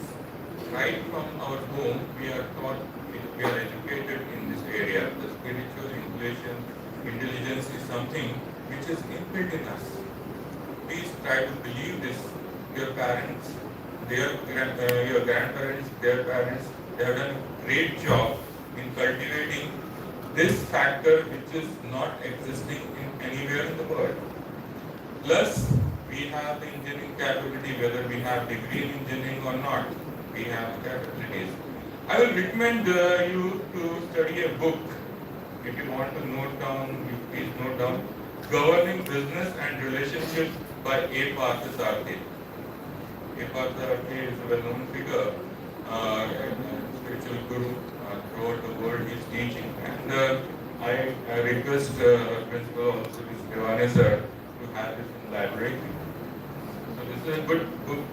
right from our home. We are taught, we are educated in this area. The spiritual intelligence is something which is inbuilt in us. Please try to believe this. Your parents, your grandparents, their parents, they have done a great job in cultivating this factor which is not existing in anywhere in the world. Plus, We have the engineering capability, whether we have degree in engineering or not. We have the capabilities. I will recommend you to study a book. If you want to note down, you please note down Governing Business and Relationships by A. Prasarak. A. Prasarak is a well-known figure, spiritual guru throughout the world is teaching. And I request Principal also, Mr. Wadhwani sir, to have this in the library. So this is a good book.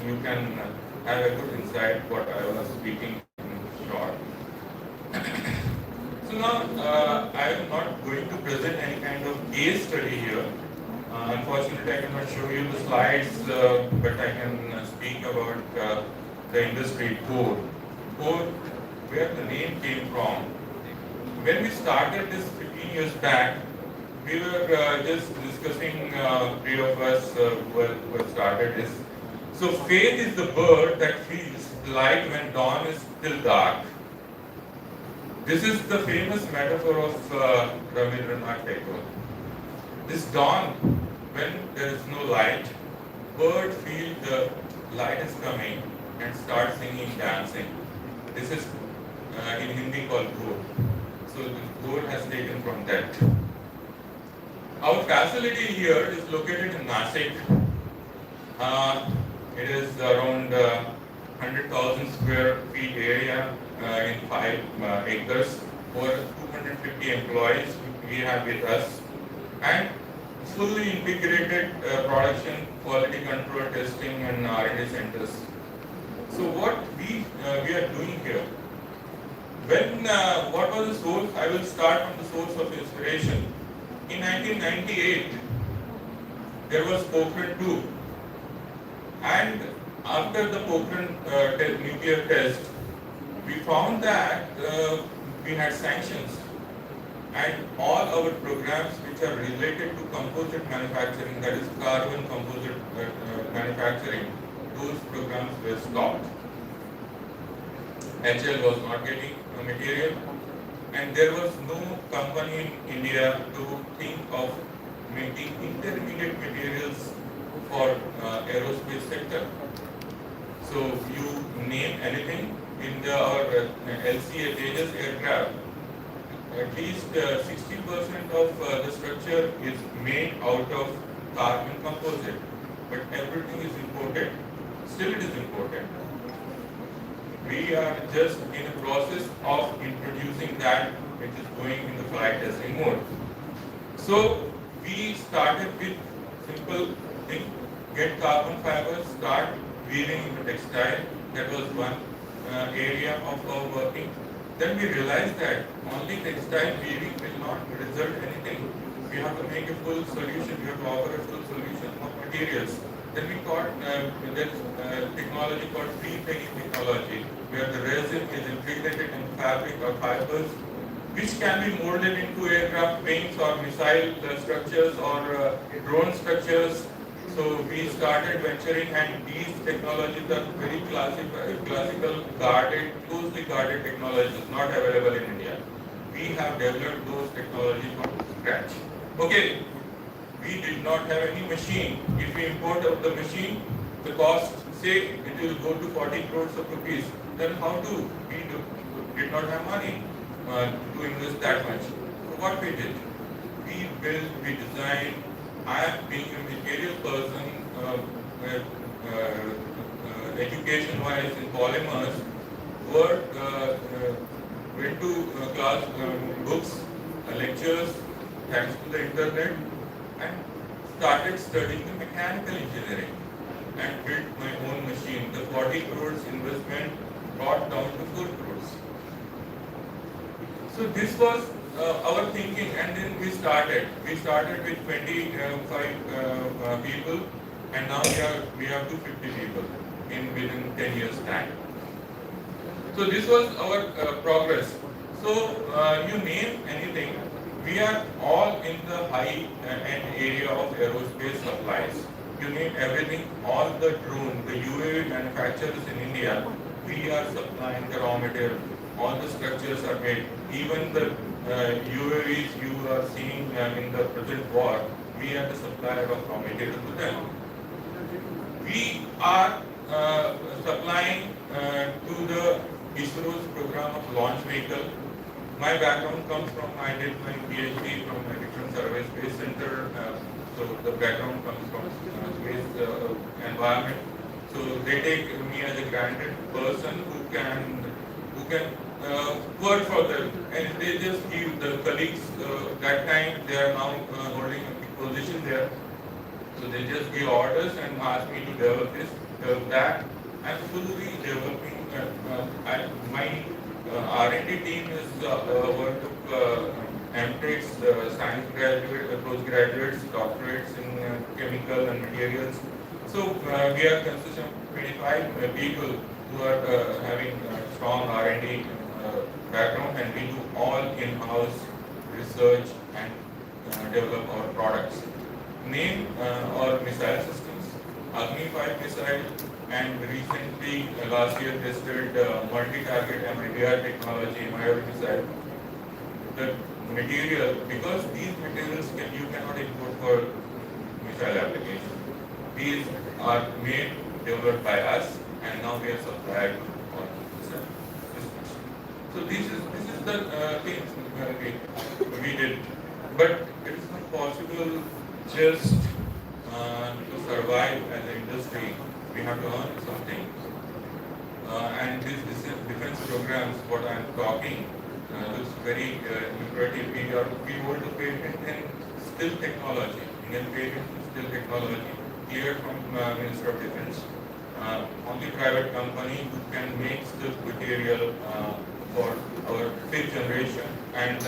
You can have a good insight what I was speaking in short. So now I am not going to present any kind of case study here. Unfortunately, I cannot show you the slides, but I can speak about the industry core. Core, where the name came from. When we started this 15 years back, we were just discussing, three of us who started this. So faith is the bird that feels light when dawn is still dark. This is the famous metaphor of Rabindranath Tagore. This dawn, when there is no light, bird feel the light is coming and start singing, dancing. This is in Hindi called Ghor. So the Ghor has taken from that. Our facility here is located in Nashik. It is around 100,000 square feet area in 5 acres. Over 250 employees we have with us, and fully integrated production, quality control, testing, and R&D centers. So what we are doing here? When what was the source? I will start from the source of inspiration. In 1998, there was Pokhran 2, and after the Pokhran nuclear test, we found that we had sanctions, and all our programs which are related to composite manufacturing, that is carbon composite manufacturing, those programs were stopped. HL was not getting material, and there was no company in India to think of making intermediate materials for aerospace sector. So you name anything in our LCA Tejas aircraft, at least 60% of the structure is made out of carbon composite, but everything is imported. Still it is imported. We are just in the process of introducing that, which is going in the flight testing mode. So we started with simple thing: get carbon fibers, start weaving into textile. That was one area of our working. Then we realized that only textile weaving will not result anything. We have to make a full solution. We have to offer a full solution of materials. Then we got this technology called pre-pegging technology, where the resin is integrated in fabric or fibers, which can be molded into aircraft wings or missile structures or drone structures. So we started venturing, and these technologies are very classical, guarded, closely guarded technologies, not available in India. We have developed those technologies from scratch. Okay, we did not have any machine. If we import the machine, the cost, say, it will go to 40 crores of rupees. Then how do we do? Did not have money to invest that much. So what we did? We built, we designed. I am being a material person, education-wise in polymers, went to class, books, lectures, thanks to the internet, and started studying the mechanical engineering and built my own machine. The 40 crores investment brought down to 4 crores. So this was our thinking, and then we started. We started with 25 people, and now we have 250 people within 10 years time. So this was our progress. So you name anything, we are all in the high-end area of aerospace supplies. You name everything, all the drone, the UAV manufacturers in India, we are supplying the raw material. All the structures are made. Even the UAVs you are seeing in the present war, we are the supplier of raw material to them. We are supplying to the ISRO's program of launch vehicle. My background comes from, I did my PhD from a different survey space center, so the background comes from space environment. So they take me as a granted person who can work for them, and they just give the colleagues that time they are now holding a big position there. So they just give orders and ask me to develop this, develop that. I'm fully developing. My R&D team is work of MTechs, science graduates, postgraduates, doctorates in chemical and materials. So we are consisting of 25 people who are having strong R&D background, and we do all in-house research and develop our products. Name our missile systems, Agni 5 missile, and recently last year tested multi-target MIBR technology, MIR missile. The material, because these materials you cannot import for missile application. These are made, developed by us, and now we are supplied on missile systems. So this is the things we did, but it is not possible just to survive as an industry. We have to earn something, and this defense programs, what I am talking, looks very lucrative. We hold a patent in still technology, Indian patent in still technology, cleared from Minister of Defense. Only private company who can make still material for our fifth generation, and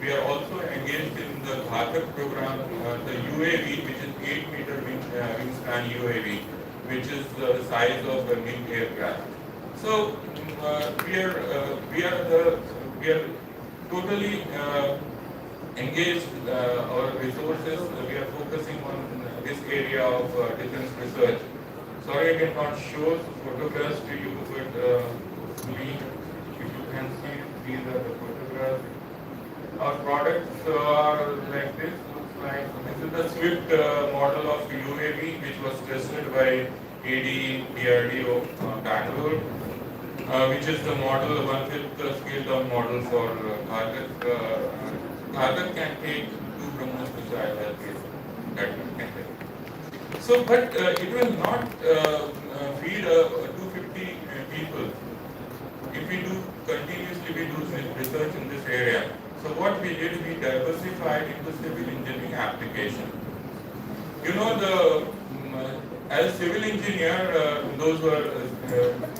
we are also engaged in the Bharat program, the UAV, which is 8-meter wingspan UAV, which is the size of a big aircraft. So we are totally engaged. Our resources, we are focusing on this area of defense research. Sorry, I cannot show photographs to you, but if you can see, these are the photographs. Our products are like this. Looks like this is the Swift model of UAV, which was tested by AIDE DRDO Bangalore, which is the model 1/5 scale down model for Bharat. Bharat can take 2 BrahMos missiles at least. That can take. So, but it will not feed 250 people if we do continuously research in this area. So what we did, we diversified into civil engineering application. You know, as civil engineer, those who are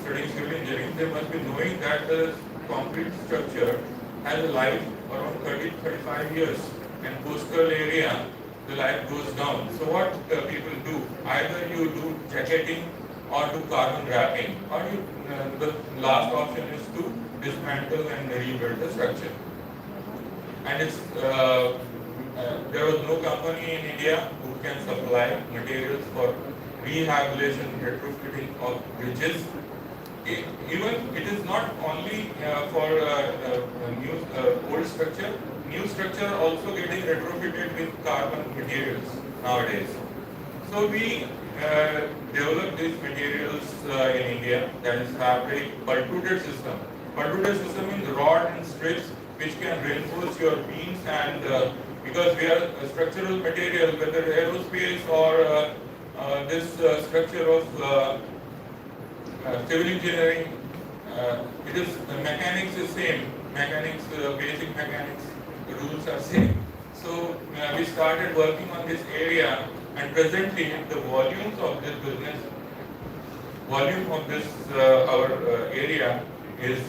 studying civil engineering, they must be knowing that the concrete structure has a life around 30-35 years, and coastal area, the life goes down. So what people do, either you do jacketing or do carbon wrapping, or the last option is to dismantle and rebuild the structure. And there was no company in India who can supply materials for rehabilitation, retrofitting of bridges. Even it is not only for old structure, new structure also getting retrofitted with carbon materials nowadays. So we developed these materials in India, that is fabric, pultruded system. Pultruded system means rod and strips which can reinforce your beams, and because we are a structural material, whether aerospace or this structure of civil engineering, it is the mechanics is same. Mechanics, basic mechanics, the rules are same. So we started working on this area, and presently the volumes of this business, volume of this our area is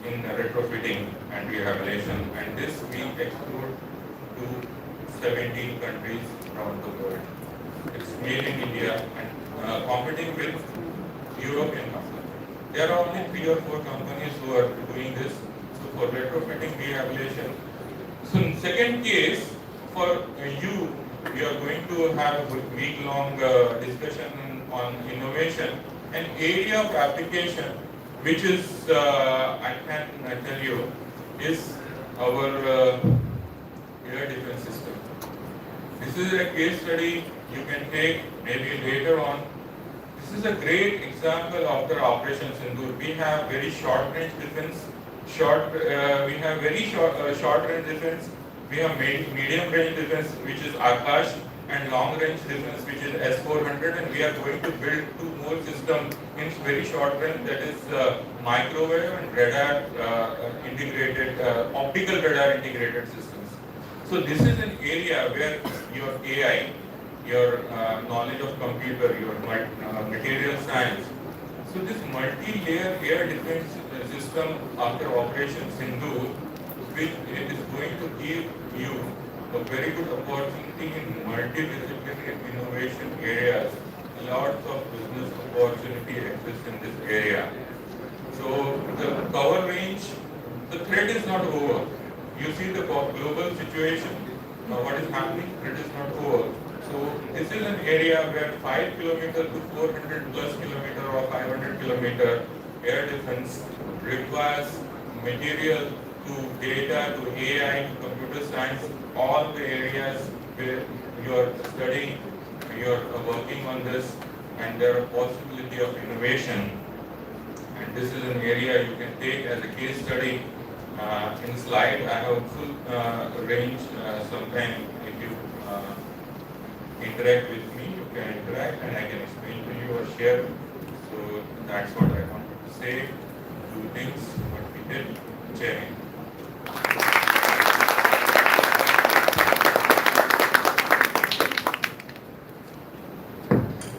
in retrofitting and rehabilitation, and this we export to 17 countries around the world. It's made in India and competing with European companies. There are only 3 or 4 companies who are doing this. So for retrofitting rehabilitation. So in second case, for you, we are going to have a week-long discussion on innovation, an area of application which is, I can tell you, is our air defense system. This is a case study you can take maybe later on. This is a great example of the Operation Sindoor. We have very short range defense, we have very short range defense, we have medium range defense which is Akash, and long range defense which is S-400, and we are going to build 2 more systems in very short range, that is microwave and radar integrated, optical radar integrated systems. So this is an area where your AI, your knowledge of computer, your material science. So this multi-layer air defense system after Operation Sindoor, which it is going to give you a very good opportunity in multidisciplinary innovation areas. Lots of business opportunity exists in this area. So the cover range, the threat is not over. You see the global situation, what is happening, threat is not over. So this is an area where 5 kilometer to 400 plus kilometer or 500 kilometer air defense requires material to data, to AI, to computer science, all the areas where you are studying, you are working on this, and there are possibility of innovation. And this is an area you can take as a case study. In slide, I have full range. Sometime if you interact with me, you can interact and I can explain to you or share. So that's what I wanted to say. 2 things, what we did, sharing.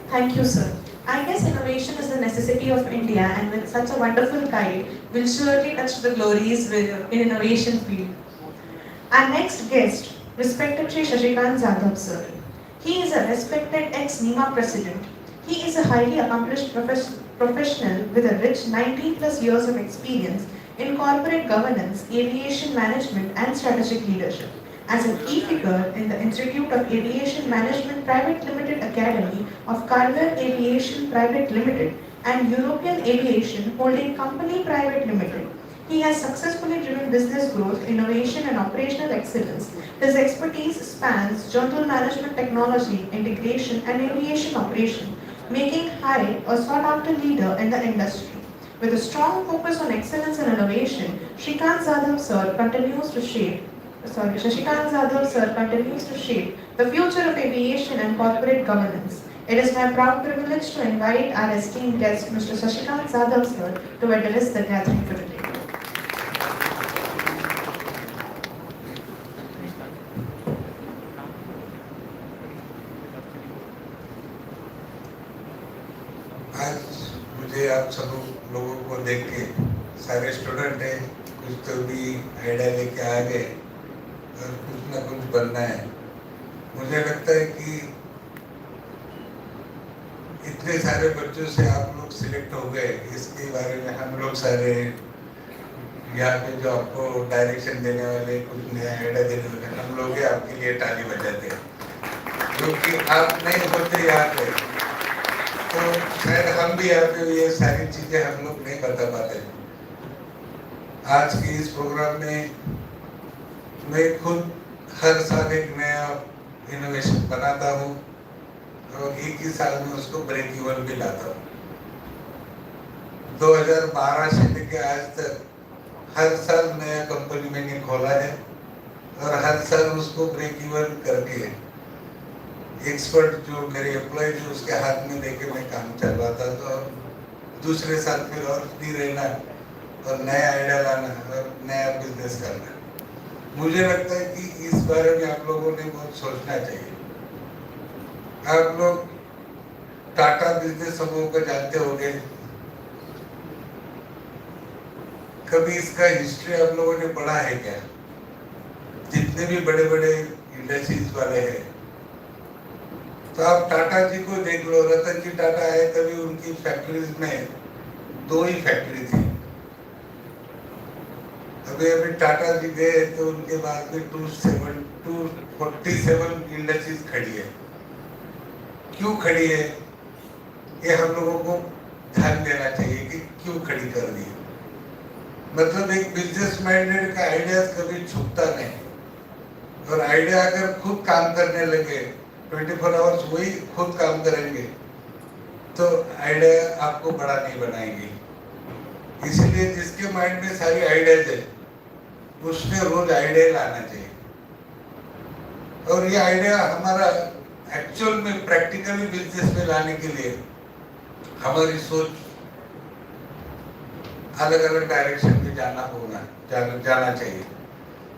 Thank you, sir. I guess innovation is a necessity of India, and with such a wonderful guide, we'll surely touch the glories in innovation field. Our next guest, respected Shri Shashikant Jadhav, sir. He is a respected ex-NEMA president. He is a highly accomplished professional with a rich 19 plus years of experience in corporate governance, aviation management, and strategic leadership. As a key figure in the Institute of Aviation Management Private Limited Academy of Karmaveer Aviation Private Limited and European Aviation Holding Company Private Limited, he has successfully driven business growth, innovation, and operational excellence. His expertise spans general management technology, integration, and aviation operation, making High a sought-after leader in the industry. With a strong focus on excellence and innovation, Shashikant Jadhav sir continues to shape the future of aviation and corporate governance. It is my proud privilege to invite our esteemed guest, Mr. Shashikant Jadhav sir, to address the gathering for today. आज मुझे आप सब लोगों को देख के, सारे student हैं, कुछ तो भी आइडिया लेके आ गए और कुछ ना कुछ बनना है। मुझे लगता है कि इतने सारे बच्चों से आप लोग सिलेक्ट हो गए, इसके बारे में हम लोग सारे यहाँ पे जो आपको डायरेक्शन देने वाले, कुछ नया आइडिया देने वाले हम लोग आपके लिए ताली बजाते हैं, क्योंकि आप नहीं होते यहाँ पे तो शायद हम भी यहाँ पे ये सारी चीजें हम लोग नहीं बता पाते। आज के इस प्रोग्राम में मैं खुद हर साल एक नया इनोवेशन बनाता हूँ और एक ही साल में उसको ब्रेक इवन भी लाता हूँ। 2012 से लेकर आज तक हर साल नया कंपनी मैंने खोला है और हर साल उसको ब्रेक इवन करके एक्सपर्ट जो मेरे एम्प्लॉय थे उसके हाथ में लेके मैं काम चलवाता था और दूसरे साल फिर और फ्री रहना और नया आइडिया लाना और नया बिजनेस करना। मुझे लगता है कि इस बारे में आप लोगों ने बहुत सोचना चाहिए। आप लोग टाटा बिजनेस समूह को जानते होंगे, कभी इसका हिस्ट्री आप लोगों ने पढ़ा है क्या? जितने भी बड़े बड़े इंडस्ट्रीज वाले हैं तो आप टाटा जी को देख लो। रतन जी टाटा आए तभी उनकी फैक्ट्रीज में 2 ही फैक्ट्री थी। अभी टाटा जी गए तो उनके बाद में 247 इंडस्ट्रीज खड़ी है। क्यों खड़ी है ये हम लोगों को ध्यान देना चाहिए कि क्यों खड़ी कर दी। मतलब एक बिजनेस माइंडेड का आइडिया कभी छुपता नहीं और आइडिया अगर खुद काम करने लगे 24 आवर्स वही खुद काम करेंगे तो आइडिया आपको बड़ा नहीं बनाएंगे। इसलिए जिसके माइंड में सारी आइडियाज है उसने रोज आइडिया लाना चाहिए। और ये आइडिया हमारा एक्चुअल में प्रैक्टिकली बिजनेस में लाने के लिए हमारी सोच अलग अलग डायरेक्शन में जाना चाहिए।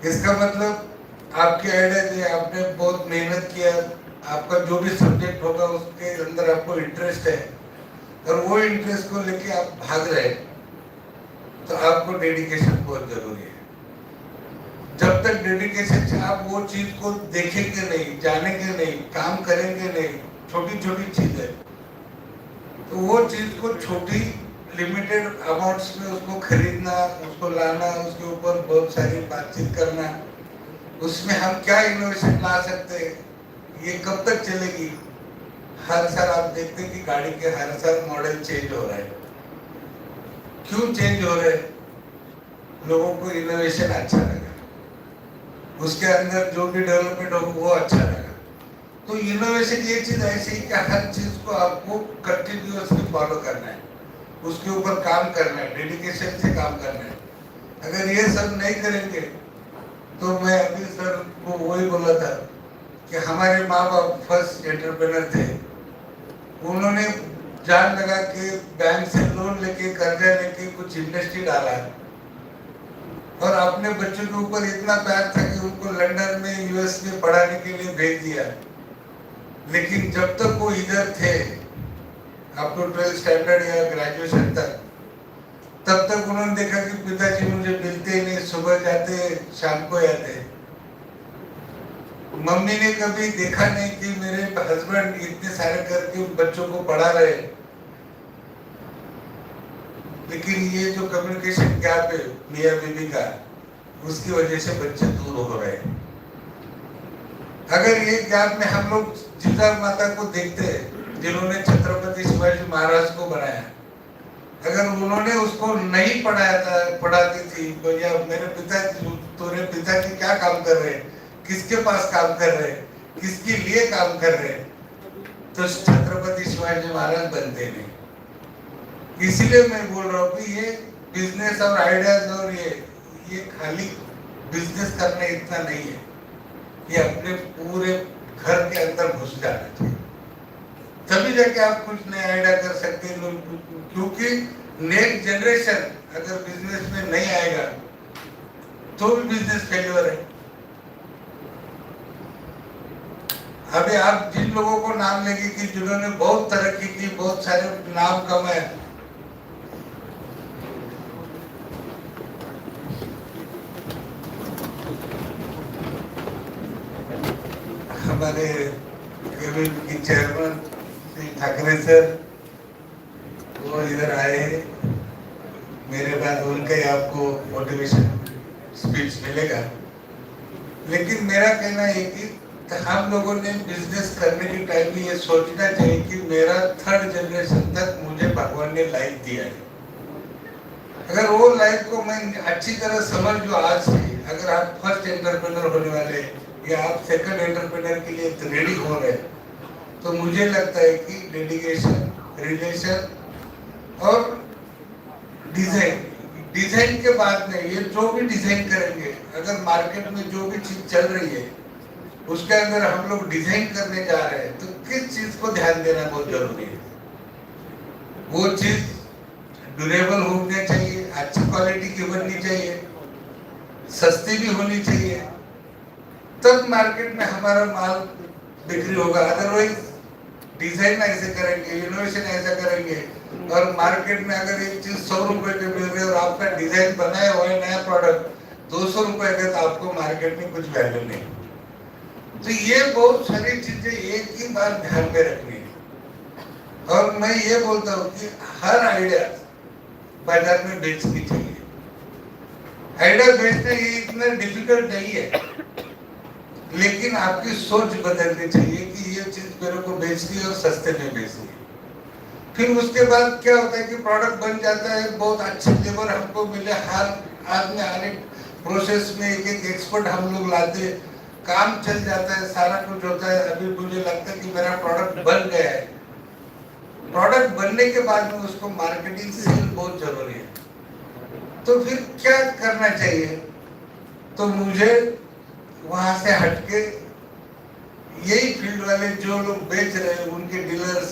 इसका मतलब आपकी आइडिया जो आपने बहुत मेहनत किया, आपका जो भी सब्जेक्ट होगा उसके अंदर आपको इंटरेस्ट है और वो इंटरेस्ट को लेके आप भाग रहे तो आपको डेडिकेशन बहुत जरूरी है। जब तक डेडिकेशन से आप वो चीज को देखेंगे नहीं, जानेंगे नहीं, काम करेंगे नहीं, छोटी छोटी चीज है तो वो चीज को छोटी लिमिटेड अमाउंट्स में उसको खरीदना, उसको लाना, उसके ऊपर बहुत सारी बातचीत करना, उसमें हम क्या इनोवेशन ला सकते हैं, ये कब तक चलेगी। हर साल आप देखते हैं कि गाड़ी के हर साल मॉडल चेंज हो रहा है। क्यों चेंज हो रहे हैं? लोगों को इनोवेशन अच्छा लगा, उसके अंदर जो भी डेवलपमेंट हो वो अच्छा लगा। तो इनोवेशन ये चीज ऐसी है कि हर चीज को आपको कंटिन्यूअसली फॉलो करना है, उसके ऊपर काम करना है, डेडिकेशन से काम करना है। अगर ये सब नहीं करेंगे तो मैं अभी सर को वही बोला था कि हमारे माँ बाप फर्स्ट एंटरप्रेन्योर थे। उन्होंने जान लगा कि बैंक से लोन लेके कर्जा लेके कुछ इंडस्ट्री डाला और अपने बच्चों के ऊपर इतना प्यार था कि उनको लंदन में यूएस में पढ़ाने के लिए भेज दिया। लेकिन जब तक वो इधर थे अप टू 12th स्टैंडर्ड या ग्रेजुएशन तक, तब तक उन्होंने देखा कि पिताजी मुझे मिलते ही नहीं, सुबह जाते शाम को आते। मम्मी ने कभी देखा नहीं कि मेरे हस्बैंड इतने सारे करके बच्चों को पढ़ा रहे। लेकिन ये जो कम्युनिकेशन गैप है मियां बीवी का, उसकी वजह से बच्चे दूर हो रहे हैं। अगर ये गैप में हम लोग जिजा माता को देखते हैं जिन्होंने छत्रपति शिवाजी महाराज को बनाया, अगर उन्होंने उसको नहीं पढ़ाया था, पढ़ाती थी भैया मेरे पिता तुम्हारे पिताजी क्या काम कर रहे हैं, किसके पास काम कर रहे हैं, किसके लिए काम कर रहे हैं, तो छत्रपति शिवाजी महाराज बनते नहीं। इसलिए मैं बोल रहा हूँ कि ये बिजनेस और आइडियाज और ये खाली बिजनेस करना इतना नहीं है, ये अपने पूरे घर के अंदर घुस जाना चाहिए, तभी जाके आप कुछ नया आइडिया कर सकते हैं। क्योंकि नेक्स्ट जनरेशन अगर बिजनेस में नहीं आएगा तो भी बिजनेस फेल्योर है। अभी आप जिन लोगों को नाम लेंगे कि जिन्होंने बहुत तरक्की की, बहुत सारे नाम कमाए, हमारे KBT chairman Shri Thackeray sir वो इधर आए हैं, मेरे बाद उनका ही आपको मोटिवेशन स्पीच मिलेगा। लेकिन मेरा कहना है कि हम लोगों ने बिजनेस करने के टाइम में ये सोचना चाहिए कि मेरा 3rd जनरेशन तक मुझे भगवान ने लाइफ दिया है। अगर वो लाइफ को मैं अच्छी तरह समझ जो आज से, अगर आप फर्स्ट एंटरप्रेन्योर होने वाले या आप सेकंड एंटरप्रेन्योर के लिए रेडी हो रहे, तो मुझे लगता है कि डेडिकेशन, रिलेशन और डिजाइन के बाद में ये जो भी डिजाइन करेंगे, अगर मार्केट में जो भी चीज चल रही है उसके अंदर हम लोग डिजाइन करने जा रहे हैं, तो किस चीज को ध्यान देना बहुत जरूरी है। वो चीज ड्यूरेबल होनी चाहिए, अच्छी क्वालिटी की बननी चाहिए, सस्ती भी होनी चाहिए, तब मार्केट में हमारा माल बिक्री होगा। अदरवाइज डिजाइन ऐसे करेंगे, इनोवेशन ऐसा करेंगे और मार्केट में अगर एक चीज 100 रुपए के मिल रही है और आपका डिजाइन बनाया हुआ है नया प्रोडक्ट 200 रुपए का, तो आपको मार्केट में कुछ वैल्यू नहीं। तो ये बहुत सारी चीजें एक ही बार ध्यान में रखनी है। और मैं ये बोलता हूँ कि हर आइडिया बाजार में बेचनी चाहिए। आइडिया बेचना ये इतना डिफिकल्ट नहीं है, लेकिन आपकी सोच बदलनी चाहिए कि ये चीज मेरे को बेचनी है और सस्ते में बेचनी है। फिर उसके बाद क्या होता है कि प्रोडक्ट बन जाता है, बहुत अच्छे लेबर हमको मिले, हर आदमी हर एक प्रोसेस में एक एक्सपर्ट हम लोग लाते, काम चल जाता है, सारा कुछ होता है, अभी मुझे लगता है कि मेरा प्रोडक्ट बन गया है। प्रोडक्ट बनने के बाद में उसको मार्केटिंग सेल बहुत जरूरी है। तो फिर क्या करना चाहिए? तो मुझे वहां से हटके यही फील्ड वाले जो लोग बेच रहे हैं उनके डीलर्स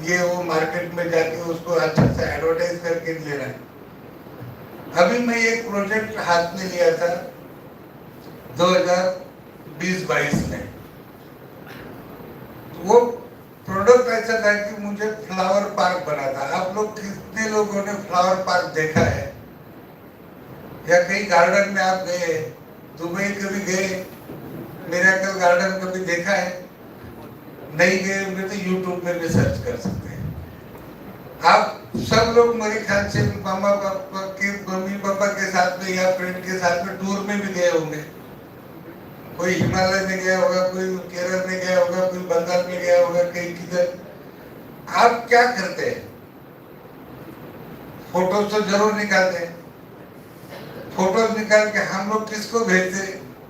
ये वो मार्केट में जाके उसको अच्छे से एडवर्टाइज करके लेना है। अभी मैं एक प्रोजेक्ट हाथ में लिया था 2020-22 में। वो प्रोडक्ट ऐसा था कि मुझे फ्लावर पार्क बना था। आप लोग कितने लोगों ने फ्लावर पार्क देखा है या कहीं गार्डन में आप गए, दुबई कभी गए, मिरेकल गार्डन कभी देखा है? नहीं गए होंगे तो यूट्यूब में भी सर्च कर सकते हैं। आप सब लोग मेरे ख्याल से मम्मी पापा के साथ में या फ्रेंड के साथ में टूर में भी गए होंगे। कोई हिमालय में गया होगा, कोई केरल में गया होगा, कोई बंगाल में गया होगा, कहीं किधर। आप क्या करते हैं? फोटोज तो जरूर निकालते हैं। फोटोज निकाल के हम लोग किसको भेजते?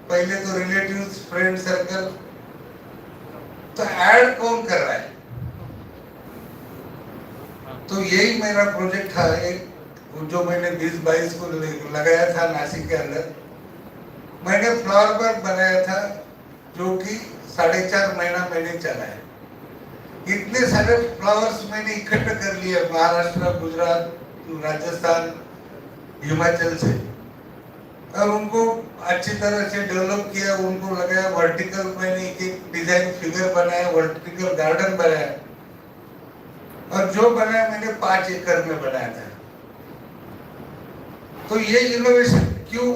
पहले तो रिलेटिव्स, फ्रेंड सर्कल। तो ऐड कौन कर रहा है? तो यही मेरा प्रोजेक्ट था एक, जो मैंने 20-22 को लगाया था नासिक के अंदर। मैंने फ्लावर पार्क बनाया था जो कि 4.5 महीना मैंने चला है। इतने सारे फ्लावर्स मैंने इकट्ठे कर लिए महाराष्ट्र, गुजरात, राजस्थान, हिमाचल से, और उनको अच्छी तरह से डेवलप किया, उनको लगाया वर्टिकल। मैंने एक डिजाइन फिगर बनाया, वर्टिकल गार्डन बनाया, और जो बनाया मैंने 5 एकड़ में बनाया था। तो ये इनोवेशन क्यों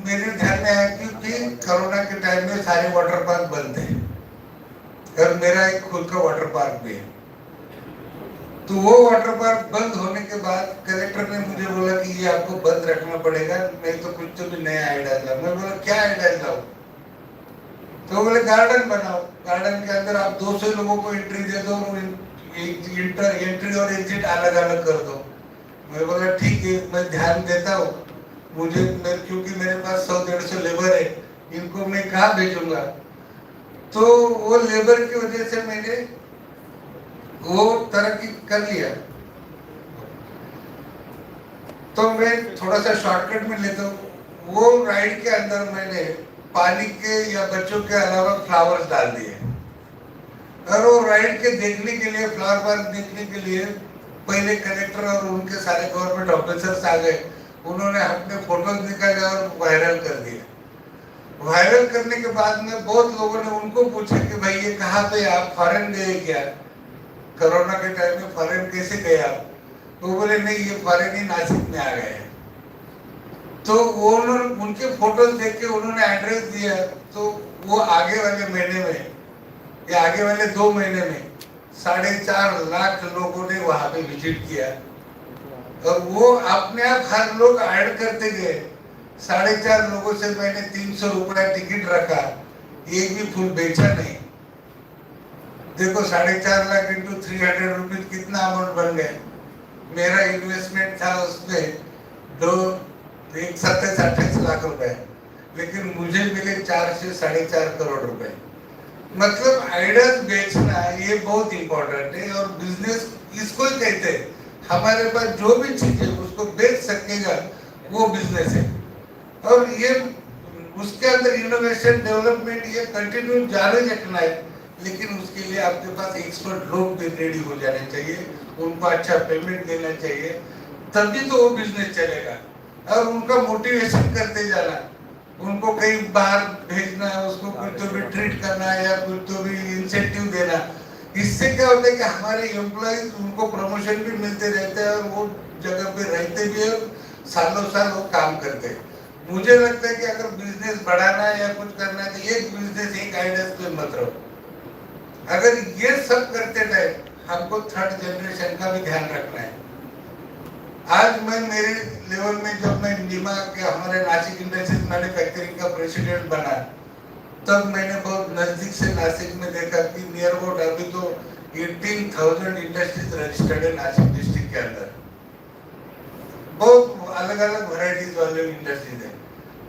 मेरे ध्यान में आया? क्योंकि कोरोना के टाइम में सारे वाटर पार्क बंद थे और मेरा एक खुद का वाटर पार्क भी है। तो वो वाटर पार्क बंद होने के बाद कलेक्टर ने मुझे बोला कि ये आपको बंद रखना पड़ेगा, नहीं तो कुछ तो भी नया आइडिया लाओ। मैं बोला क्या आइडिया लाओ? तो बोले गार्डन बनाओ। गार्डन के अंदर आप 200 लोगों को एंट्री दे दो, एंट्री और एग्जिट अलग अलग कर दो। मैं बोला ठीक है, मैं ध्यान देता हूँ। क्योंकि मेरे पास 100-150 लेबर है, इनको मैं कहाँ भेजूंगा? तो वो लेबर की वजह से मैंने वो तरक्की कर लिया। तो मैं थोड़ा सा शॉर्टकट में लेता हूँ। वो राइड के अंदर मैंने पानी के या बच्चों के अलावा फ्लावर्स डाल दिए, और वो राइड के देखने के लिए, फ्लावर पार्क देखने के लिए पहले कलेक्टर और उनके सारे गवर्नमेंट ऑफिसर्स आ गए। उन्होंने अपने फोटोज निकाले और वायरल कर दिए। वायरल करने के बाद में बहुत लोगों ने उनको पूछा कि भाई ये कहाँ पे, आप फॉरेन गए क्या? कोरोना के टाइम में फॉरेन कैसे गए आप? तो बोले नहीं, ये फॉरेन ही नासिक में आ गए हैं। तो उन्होंने उनके फोटोज देख के उन्होंने एड्रेस दिया। तो वो आगे वाले महीने में या आगे वाले 2 महीने में 4.5 लाख लोगों ने वहां पे विजिट किया, और वो अपने आप हर लोग ऐड करते गए। 4.5 लोगों से मैंने 300 रुपया टिकट रखा, एक भी फूल बेचा नहीं। देखो 4.5 लाख इंटू 300 रुपीज कितना अमाउंट बन गया। मेरा इन्वेस्टमेंट था उसमें 27-28 लाख रुपए, लेकिन मुझे मिले 4 से 4.5 करोड़ रुपए। मतलब आइडियाज बेचना ये बहुत इंपॉर्टेंट है, और बिजनेस इसको ही कहते हैं। हमारे पास जो भी चीज है उसको बेच सकेगा वो बिजनेस है। और ये उसके अंदर इनोवेशन, डेवलपमेंट ये कंटिन्यू जारी रखना है, लेकिन उसके लिए आपके पास एक्सपर्ट लोग भी रेडी हो जाने चाहिए, उनको अच्छा पेमेंट देना चाहिए, तभी तो वो बिजनेस चलेगा। और उनका मोटिवेशन करते जाना, उनको कहीं बाहर भेजना है, उसको कुछ तो भी ट्रीट करना है या कुछ तो भी इंसेंटिव देना। इससे क्या होता है कि हमारे एम्प्लॉइज, उनको प्रमोशन भी मिलते रहते हैं और वो जगह पे रहते भी है, सालों साल वो काम करते हैं। मुझे लगता है कि अगर बिजनेस बढ़ाना है या कुछ करना है तो एक बिजनेस, एक आइडिया पे मत रहो। अगर ये सब करते रहे, हमको 3rd जनरेशन का भी ध्यान रखना है। आज मैं मेरे लेवल में, जब मैं नीमा के हमारे नासिक इंडस्ट्रीज मैन्युफैक्चरिंग का प्रेसिडेंट बना, तब मैंने बहुत नजदीक से नासिक में देखा कि नियर अबाउट अभी तो 18,000 इंडस्ट्रीज रजिस्टर्ड है नासिक डिस्ट्रिक्ट के अंदर। बहुत अलग अलग वैरायटीज वाले इंडस्ट्रीज है।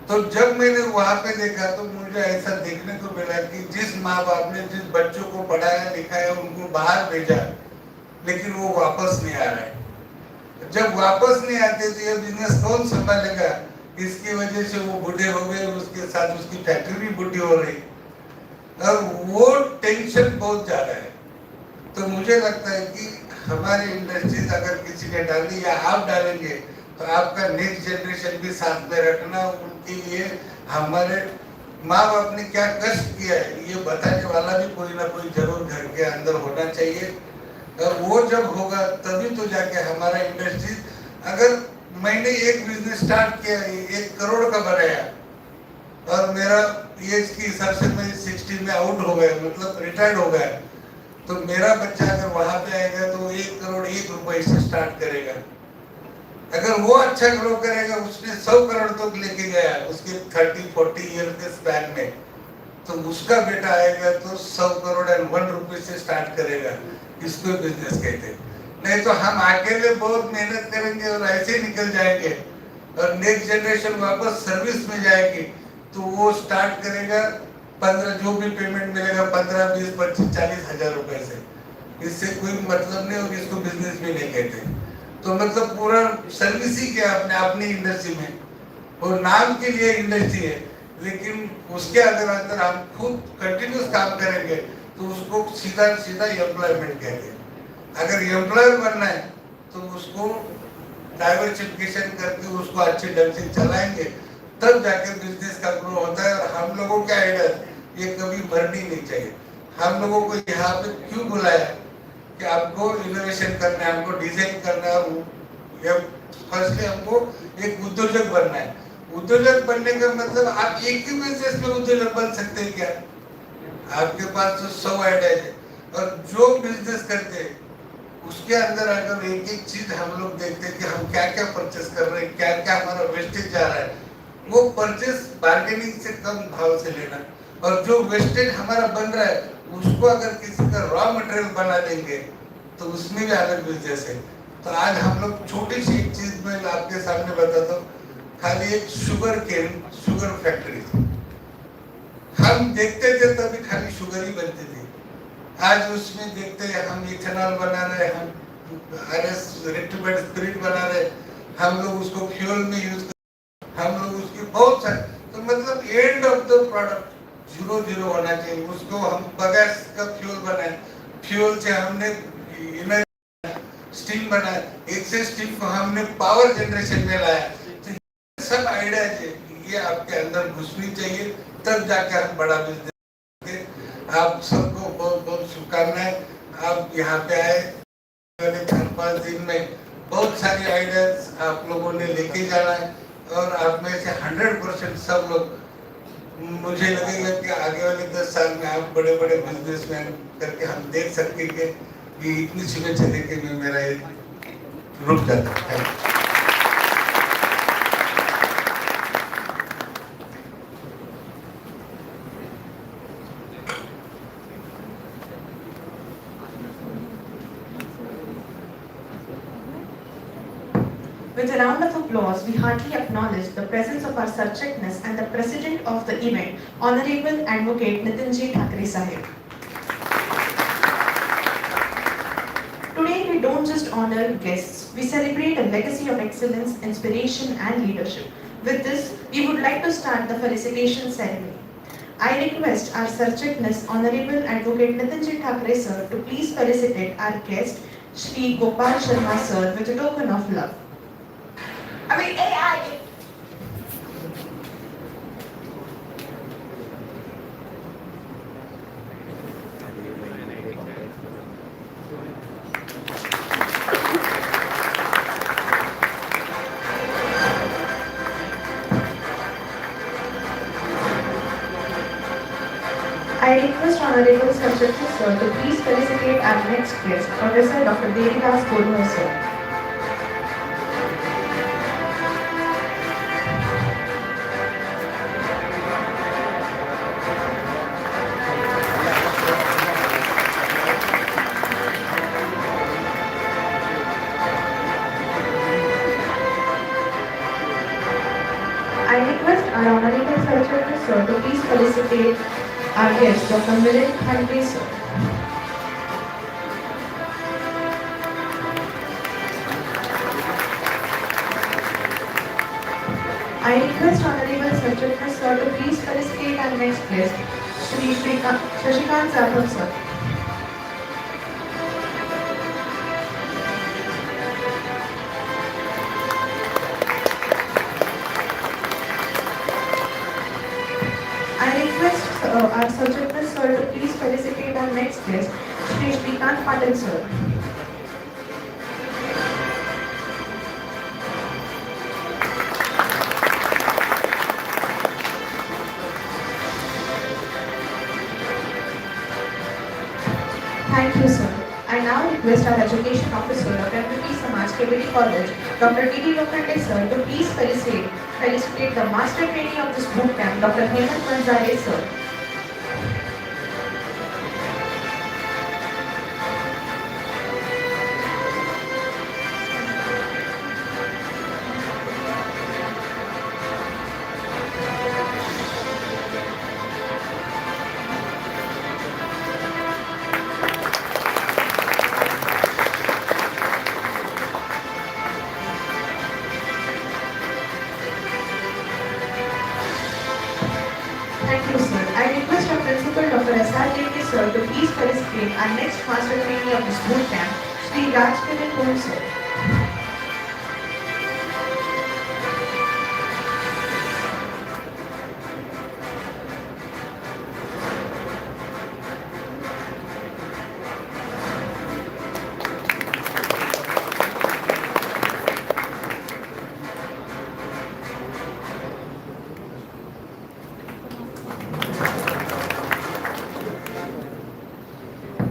तो जब मैंने वहां पे देखा तो मुझे ऐसा देखने को मिला कि जिस माँ बाप ने जिस बच्चों को पढ़ाया लिखाया उनको बाहर भेजा, लेकिन वो वापस नहीं आ रहा है। जब वापस नहीं आते तो ये बिजनेस कौन संभालेगा? इसकी वजह से वो बूढ़े हो गए, उसके साथ उसकी फैक्ट्री भी बूढ़ी हो रही, और वो टेंशन बहुत ज्यादा है। तो मुझे लगता है कि हमारी इंडस्ट्रीज अगर किसी ने डाली या आप डालेंगे तो आपका नेक्स्ट जनरेशन भी साथ में रखना, उनके लिए हमारे माँ बाप ने क्या कष्ट किया है ये बताने वाला भी कोई ना कोई जरूर घर के अंदर होना चाहिए। और वो जब होगा तभी तो जाके हमारा इंडस्ट्री, अगर मैंने एक बिजनेस स्टार्ट किया 1 करोड़ का बनाया और मेरा एज के हिसाब से मैं 60 में आउट हो गया, मतलब रिटायर्ड हो गया, तो मेरा बच्चा अगर वहां पे आएगा तो 1 करोड़ 1 रुपए से स्टार्ट करेगा। अगर वो अच्छा ग्रो करेगा, उसने 100 करोड़ तक लेके गया उसके 30-40 ईयर के स्पैन में, तो उसका बेटा आएगा तो 100 करोड़ एंड 1 रुपए से स्टार्ट करेगा। इसको बिजनेस कहते हैं। नहीं तो हम अकेले बहुत मेहनत करेंगे और ऐसे ही निकल जाएंगे और नेक्स्ट जनरेशन वापस सर्विस में जाएगी तो वो स्टार्ट करेगा 15, जो भी पेमेंट मिलेगा 15, 20, 25, 40 हजार रुपए से। इससे कोई मतलब नहीं और इसको बिजनेस भी नहीं कहते। तो मतलब पूरा सर्विस ही क्या अपने अपनी इंडस्ट्री में, और नाम के लिए इंडस्ट्री है, लेकिन उसके अंदर हम खुद कंटिन्यूस काम करेंगे तो उसको सीधा सीधा एम्प्लॉयमेंट कहते हैं। अगर एम्प्लॉयर बनना है तो उसको डाइवर्सिफिकेशन करके उसको अच्छे ढंग से चलाएंगे तब जाके बिजनेस का ग्रो होता है। और हम लोगों का आइडिया ये कभी मरनी नहीं चाहिए। हम लोगों को यहाँ पे क्यों बुलाया कि आपको इनोवेशन करना है, हमको डिजाइन करना है, फर्स्टली हमको एक उद्योजक बनना है। उद्योजक बनने का मतलब आप एक ही बिजनेस में उद्योजक बन सकते हैं क्या? आपके पास तो 100 आइडिया है और जो बिजनेस करते हैं उसके अंदर अगर एक एक चीज हम लोग देखते हैं कि हम क्या क्या परचेस कर रहे हैं, क्या क्या हमारा वेस्टेज जा रहा है, वो परचेस बार्गेनिंग से कम भाव से लेना, और जो वेस्टेज हमारा बन रहा है उसको अगर किसी का रॉ मटेरियल बना देंगे तो उसमें भी अलग बिजनेस है। तो आज हम लोग छोटी सी एक चीज मैं आपके सामने बताता हूँ, खाली एक शुगर फैक्ट्री थी। हम देखते थे तभी खाली शुगर ही बनती थी। आज उसमें देखते हैं हम इथेनॉल बना रहे, हम रेक्टिफाइड स्पिरिट बना रहे, हम लोग उसको फ्यूल में यूज कर, हम लोग उसकी बहुत सारे, तो मतलब एंड ऑफ द प्रोडक्ट 0-0 होना चाहिए। उसको हम बगैस का फ्यूल बनाए, फ्यूल से हमने स्टीम बनाया, एक से स्टीम को हमने पावर जनरेशन में लाया। तो ये सब आइडिया है, ये आपके अंदर घुसनी चाहिए तब जाके हम बड़ा बिजनेस। आप सबको बहुत बहुत शुभकामनाएं। आप यहाँ पे आए 4-5 दिन में बहुत सारी आइडियाज आप लोगों ने लेके जाना है और आप में से 100% सब लोग, मुझे लगेगा कि आगे वाले 10 साल में आप बड़े बड़े बिजनेसमैन करके हम देख सकते हैं कि इतनी शुभेच्छा देके मैं मेरा रुक जाता है। With a round of applause, we heartily acknowledge the presence of our subjectness and the president of the event, Honorable Advocate Nitinji Thakare Sahib. Today we don't just honor guests, we celebrate a legacy of excellence, inspiration and leadership. With this, we would like to start the felicitation ceremony. I request our subjectness, Honorable Advocate Nitinji Thakare sir, to please felicitate our guest, Shri Gopal Sharma sir, with a token of love. I request Honorable Subjectness sir to please felicitate our next guest, Professor Dr. Baburao sir. I I request our Honorable Saraswati sir to please felicitate our guest, Dr. Thakare sir. I request Honorable Saraswati sir to please felicitate our next guest, Shri Shashikant Zathab sir. I request our Saraswati sir to please felicitate our next guest, Shri Ganpatrao sir. Thank you, sir. I now request our Education Officer of SAMAJ'S KBT College, Dr. IDE Bootcamp sir, to please felicitate the Master Trainee of this bootcamp, Dr. Thakare sir. Thank you, sir. I request our Principal, Dr. sir, to please felicitate our next Master Trainee of this bootcamp, Sri Rajkiran sir.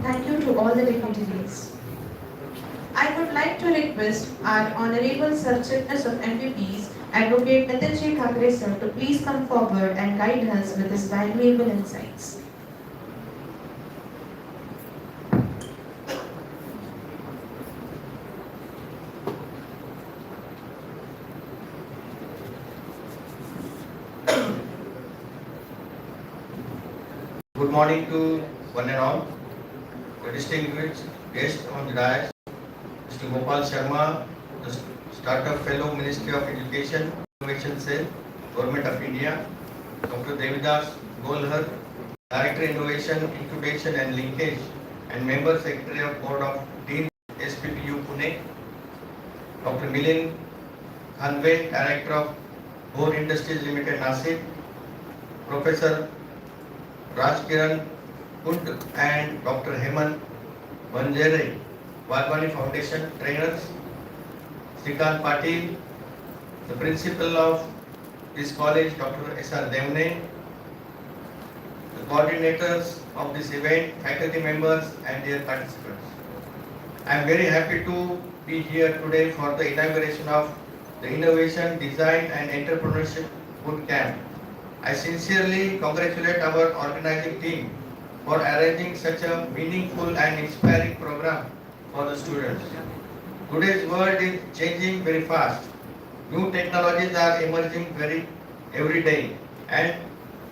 Thank you to all the dignitaries. I would like to request our Honorable Sir-Chiefness of MPPs, Advocate Nitin Thakare sir, to please come forward and guide us with his valuable insights. Good morning to one and all. The distinguished guest on the dais, Mr. Gopal Sharma, the Startup Fellow, Ministry of Education, Innovation Cell, Government of India, Dr. Devidas Golhar, Director Innovation, Incubation and Linkage, and Member Secretary of Board of Dean, SPPU Pune, Dr. Milind Hanve, Director of Bore Industries Limited, Nashik, Professor Rajkiran Kund and Dr. Hemant Banjere, Wadhwani Foundation trainers, Srikant Patil, the principal of this college, Dr. S.R. Devne, the coordinators of this event, faculty members and their participants. I am very happy to be here today for the inauguration of the Innovation, Design and Entrepreneurship Bootcamp. I sincerely congratulate our organizing team for arranging such a meaningful and inspiring program for the students. Today's world is changing very fast. New technologies are emerging every day, and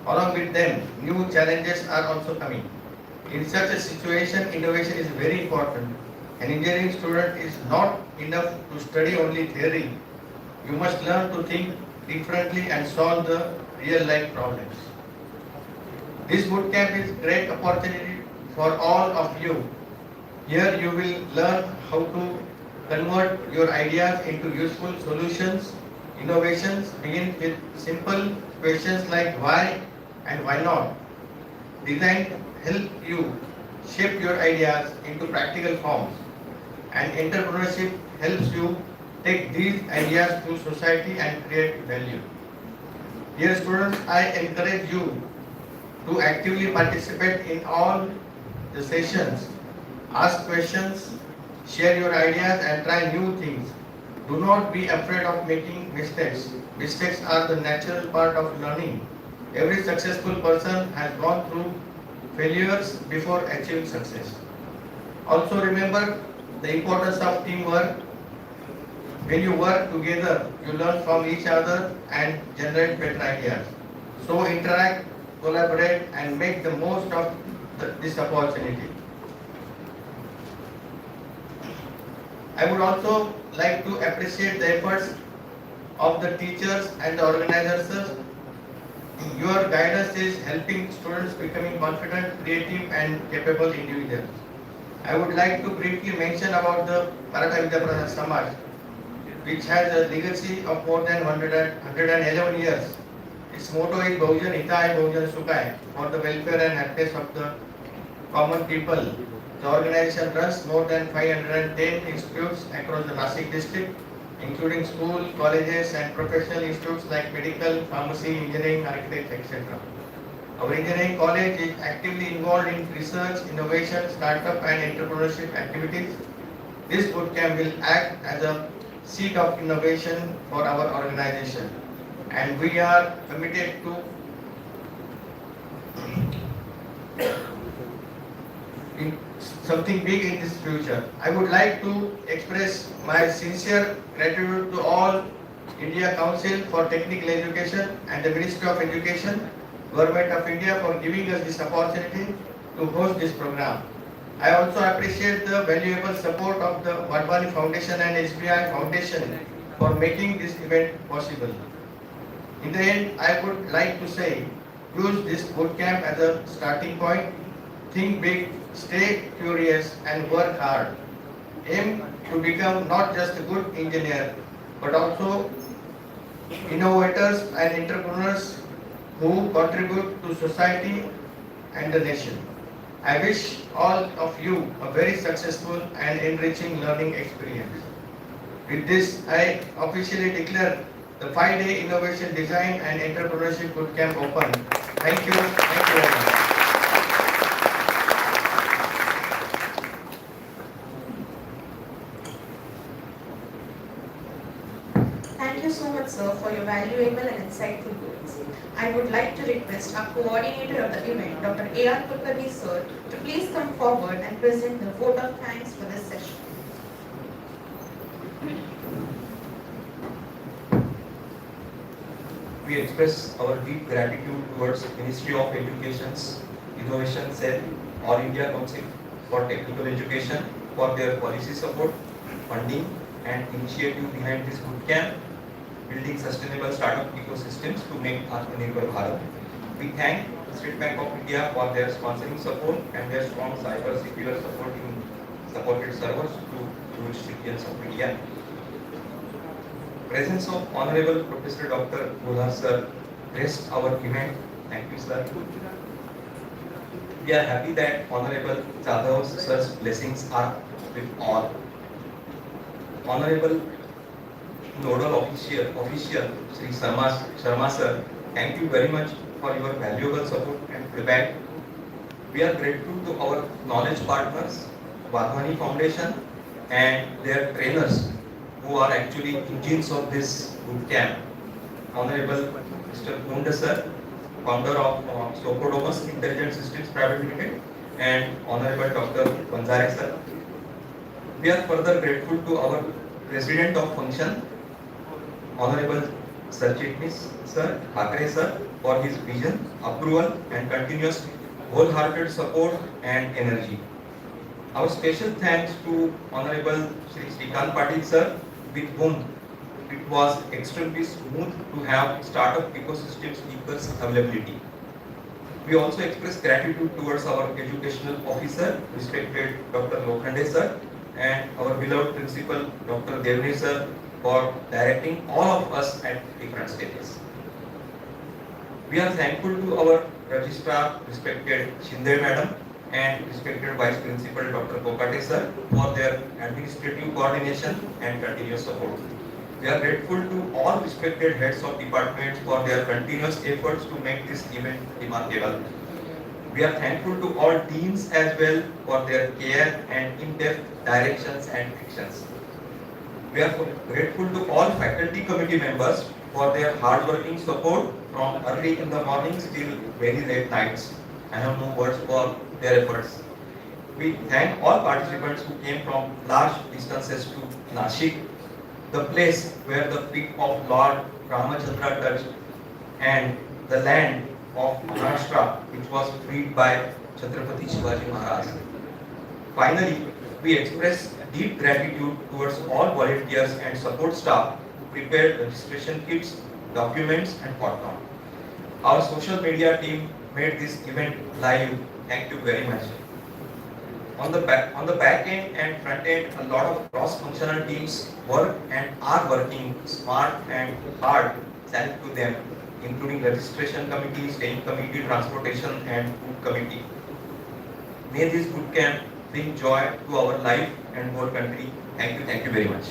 along with them, new challenges are also coming. In such a situation, innovation is very important. An engineering student is not enough to study only theory. You must learn to think differently and solve the real-life problems. This bootcamp is a great opportunity for all of you. Here you will learn how to convert your ideas into useful solutions. Innovations begin with simple questions like why and why not. Design help you shape your ideas into practical forms, and entrepreneurship helps you take these ideas to society and create value. Dear students, I encourage you to actively participate in all the sessions. Ask questions, share your ideas and try new things. Do not be afraid of making mistakes. Mistakes are the natural part of learning. Every successful person has gone through failures before achieving success. Also remember the importance of teamwork. When you work together, you learn from each other and generate better ideas. So interact, collaborate, and make the most of this opportunity. I would also like to appreciate the efforts of the teachers and the organizers. Your guidance is helping students becoming confident, creative, and capable individuals. I would like to briefly mention about the Maratha Vidya Samaj, which has a legacy of more than 111 years. Its motto is Bahujan Hitai Bahujan Sukhai, for the welfare and happiness of the common people. The organization runs more than 510 institutes across the Nashik district, including schools, colleges, and professional institutes like medical, pharmacy, engineering, architecture, etc. Our engineering college is actively involved in research, innovation, startup, and entrepreneurship activities. This bootcamp will act as a seed of innovation for our organization, and we are committed to something big in this future. I would like to express my sincere gratitude to all India Council for Technical Education and the Ministry of Education, Government of India for giving us this opportunity to host this program. I also appreciate the valuable support of the Wadhwani Foundation and SBI Foundation for making this event possible. In the end, I would like to say, use this bootcamp as a starting point. Think big, stay curious, and work hard. Aim to become not just a good engineer, but also innovators and entrepreneurs who contribute to society and the nation. I wish all of you a very successful and enriching learning experience. With this, I officially declare the 5-day Innovation Design and Entrepreneurship Bootcamp open. Thank you. Thank you very much. Thank you so much, sir, for your valuable and insightful words. I would like to request our coordinator of the event, Dr. A.R. Kulkarni, sir, to please come forward and present the vote of thanks for this session. We express our deep gratitude towards Ministry of Education's Innovation Cell, All India Council for Technical Education for their policy support, funding, and initiative behind this bootcamp, building sustainable startup ecosystems to make Atmanirbhar Bharat. We thank State Bank of India for their sponsoring support and their strong cyber secure supported servers to its citizens of India. Presence of Honorable Professor Dr. Bodhar sir graced our event. Thank you, sir. We are happy that Honorable Jadhav sir's blessings are with all. Honorable Nodal Official Sri Sharma sir, thank you very much for your valuable support and feedback. We are grateful to our knowledge partners, Wadhwani Foundation, and their trainers who are actually engines of this bootcamp. Honorable Mr. Kunda sir, founder of Sokodomus Intelligent Systems Private Limited, and Honorable Dr. Banzare sir. We are further grateful to our President of Function, Honorable Sir Chitnis sir, Thakare sir, for his vision, approval, and continuous wholehearted support and energy. Our special thanks to Honorable Shri Srikant Patil sir, with whom it was extremely smooth to have startup ecosystem speakers availability. We also express gratitude towards our educational officer, respected Dr. Lokhande sir, and our beloved principal, Dr. Devne sir, for directing all of us at different stages. We are thankful to our registrar, respected Shinde madam, and respected Vice Principal Dr. Kokate sir for their administrative coordination and continuous support. We are grateful to all respected heads of departments for their continuous efforts to make this event remarkable. We are thankful to all teams as well for their care and in-depth directions and actions. We are grateful to all faculty committee members for their hard-working support from early in the mornings till very late nights. I have no words for their efforts. We thank all participants who came from large distances to Nashik. the place where the feet of Lord Ramachandra touched, and the land of Maharashtra, which was freed by Chhatrapati Shivaji Maharaj. Finally, we express deep gratitude towards all volunteers and support staff who prepared registration kits, documents, and whatnot. Our social media team made this event live. Thank you very much. On the back end and front end, a lot of cross-functional teams work and are working smart and hard. Thanks to them, including registration committee, staying committee, transportation, and food committee. May this bootcamp bring joy to our life and whole country. Thank you very much.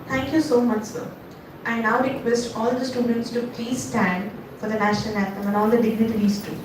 Thank you so much, sir. I now request all the students to please stand for the national anthem and all the dignitaries too.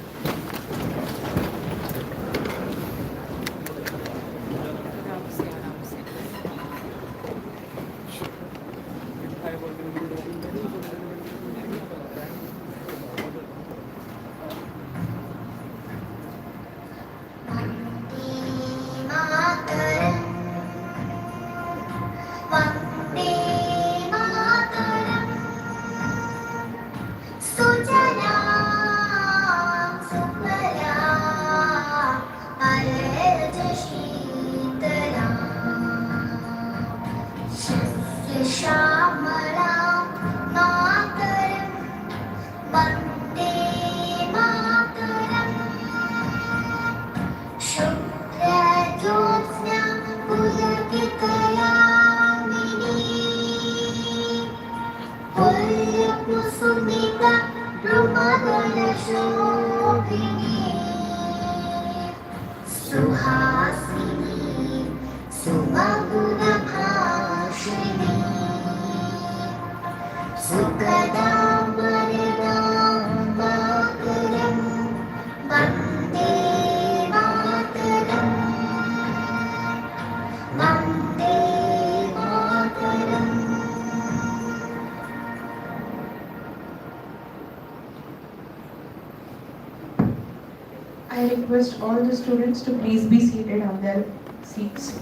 I request all the students to please be seated on their seats.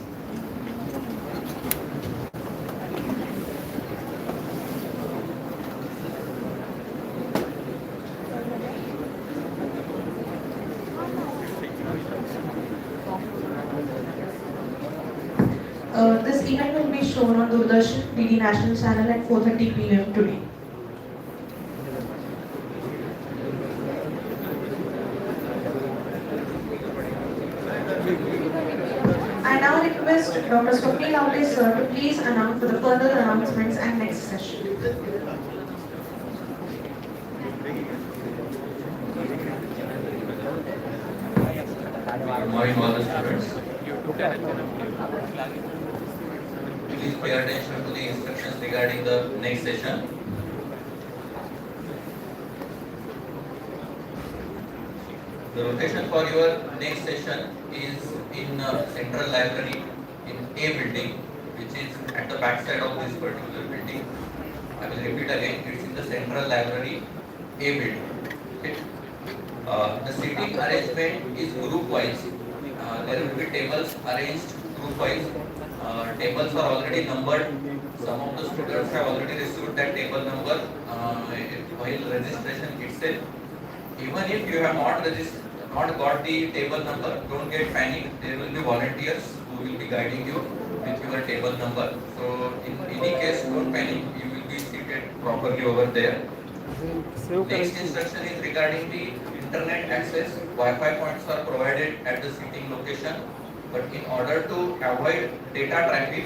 This event will be shown on Doordarshan DD National Channel at 4:30 p.m. today. I now request Dr. Swapnil Avde sir to please announce for the further announcements and next session. Good morning, all the students. Please pay attention to the instructions regarding the next session. The location for your next session is in Central Library in A building, which is at the back side of this particular building. I will repeat again, it's in the Central Library A building. Okay. The seating arrangement is group wise. There will be tables arranged group wise. Tables are already numbered. Some of the students have already received that table number while registration itself. Even if you have not got the table number, don't get panicked. There will be volunteers who will be guiding you with your table number. So in any case, don't panic. You will be seated properly over there. Next instruction is regarding the internet access. Wi-Fi points are provided at the seating location, but in order to avoid data traffic,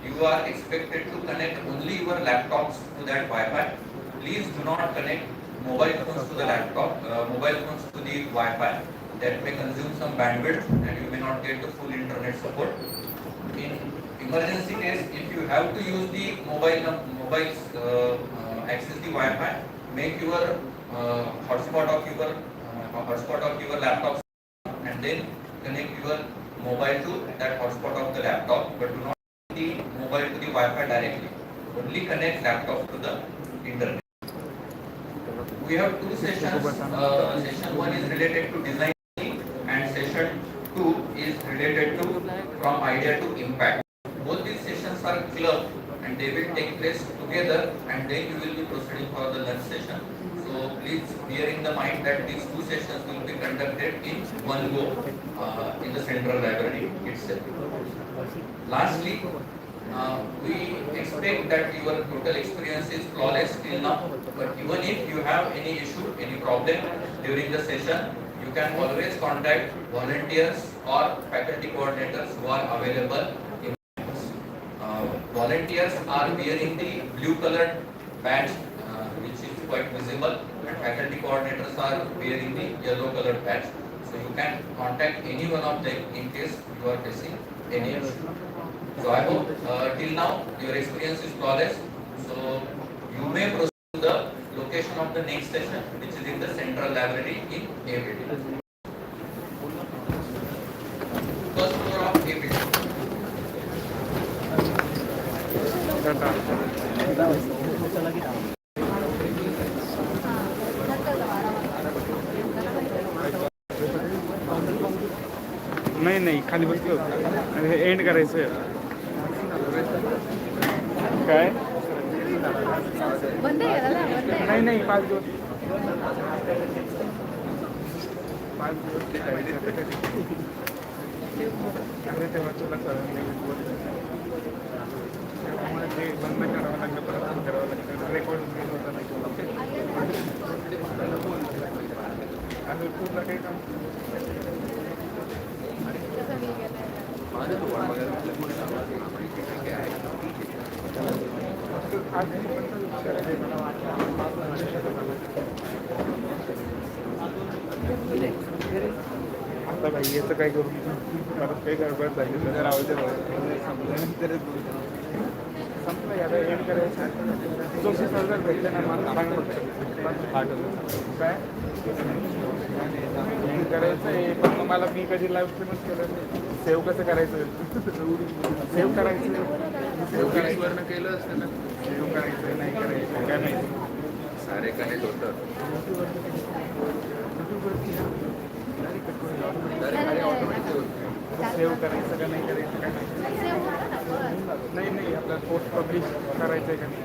you are expected to connect only your laptops to that Wi-Fi. Please do not connect mobile phones to the laptop, mobile phones to the Wi-Fi. That may consume some bandwidth and you may not get the full internet support. In emergency case, if you have to use the mobiles access the Wi-Fi, make your hotspot of your laptop and then connect your mobile to that hotspot of the laptop, but do not connect the mobile to the Wi-Fi directly. Only connect laptop to the internet. We have two sessions. Session 1 is related to design and session 2 is related to from idea to impact. Both these sessions are club and they will take place together, and then you will be proceeding for the lunch session. So please bear in the mind that these two sessions will be conducted in one go in the central library itself. Lastly, we expect that your total experience is flawless till now, but even if you have any issue, any problem during the session, you can always contact volunteers or faculty coordinators who are available. Volunteers are wearing the blue colored badge which is quite visible, and faculty coordinators are wearing the yellow colored badge. So you can contact any one of them in case you are facing any issue. So I hope till now your experience is flawless. So you may proceed to the location of the next session, which is in the central library in A building. First floor of A building. नाही नाही खाली बसलो होतो and करायचं काय नाही नाही 5 दिवस 5 दिवस तेव्हा तुला ते बंद करावं लागलं परत करावं लागलं रेकॉर्ड होता नाही आणि पूर्ण काही काम आता भाई याचं काय करू परत काही गडबड झाली तर राहू दे संपल्यानंतरच संपलं याला एंड करायचं 24,000 भेटले ना मला काय एंड करायचं आहे पण मग मला मी कधी लाईव्ह स्ट्रीमच केलं सेव्ह कसं करायचं सेव्ह करायचं वरनं केलं असतं ना सेव्ह करायचं नाही करायचं काय नाही सारे कनेक्ट होतं सेव्ह करायचं का नाही करायचं काय नाही नाही आपल्याला पोस्ट पब्लिश करायचं आहे का नाही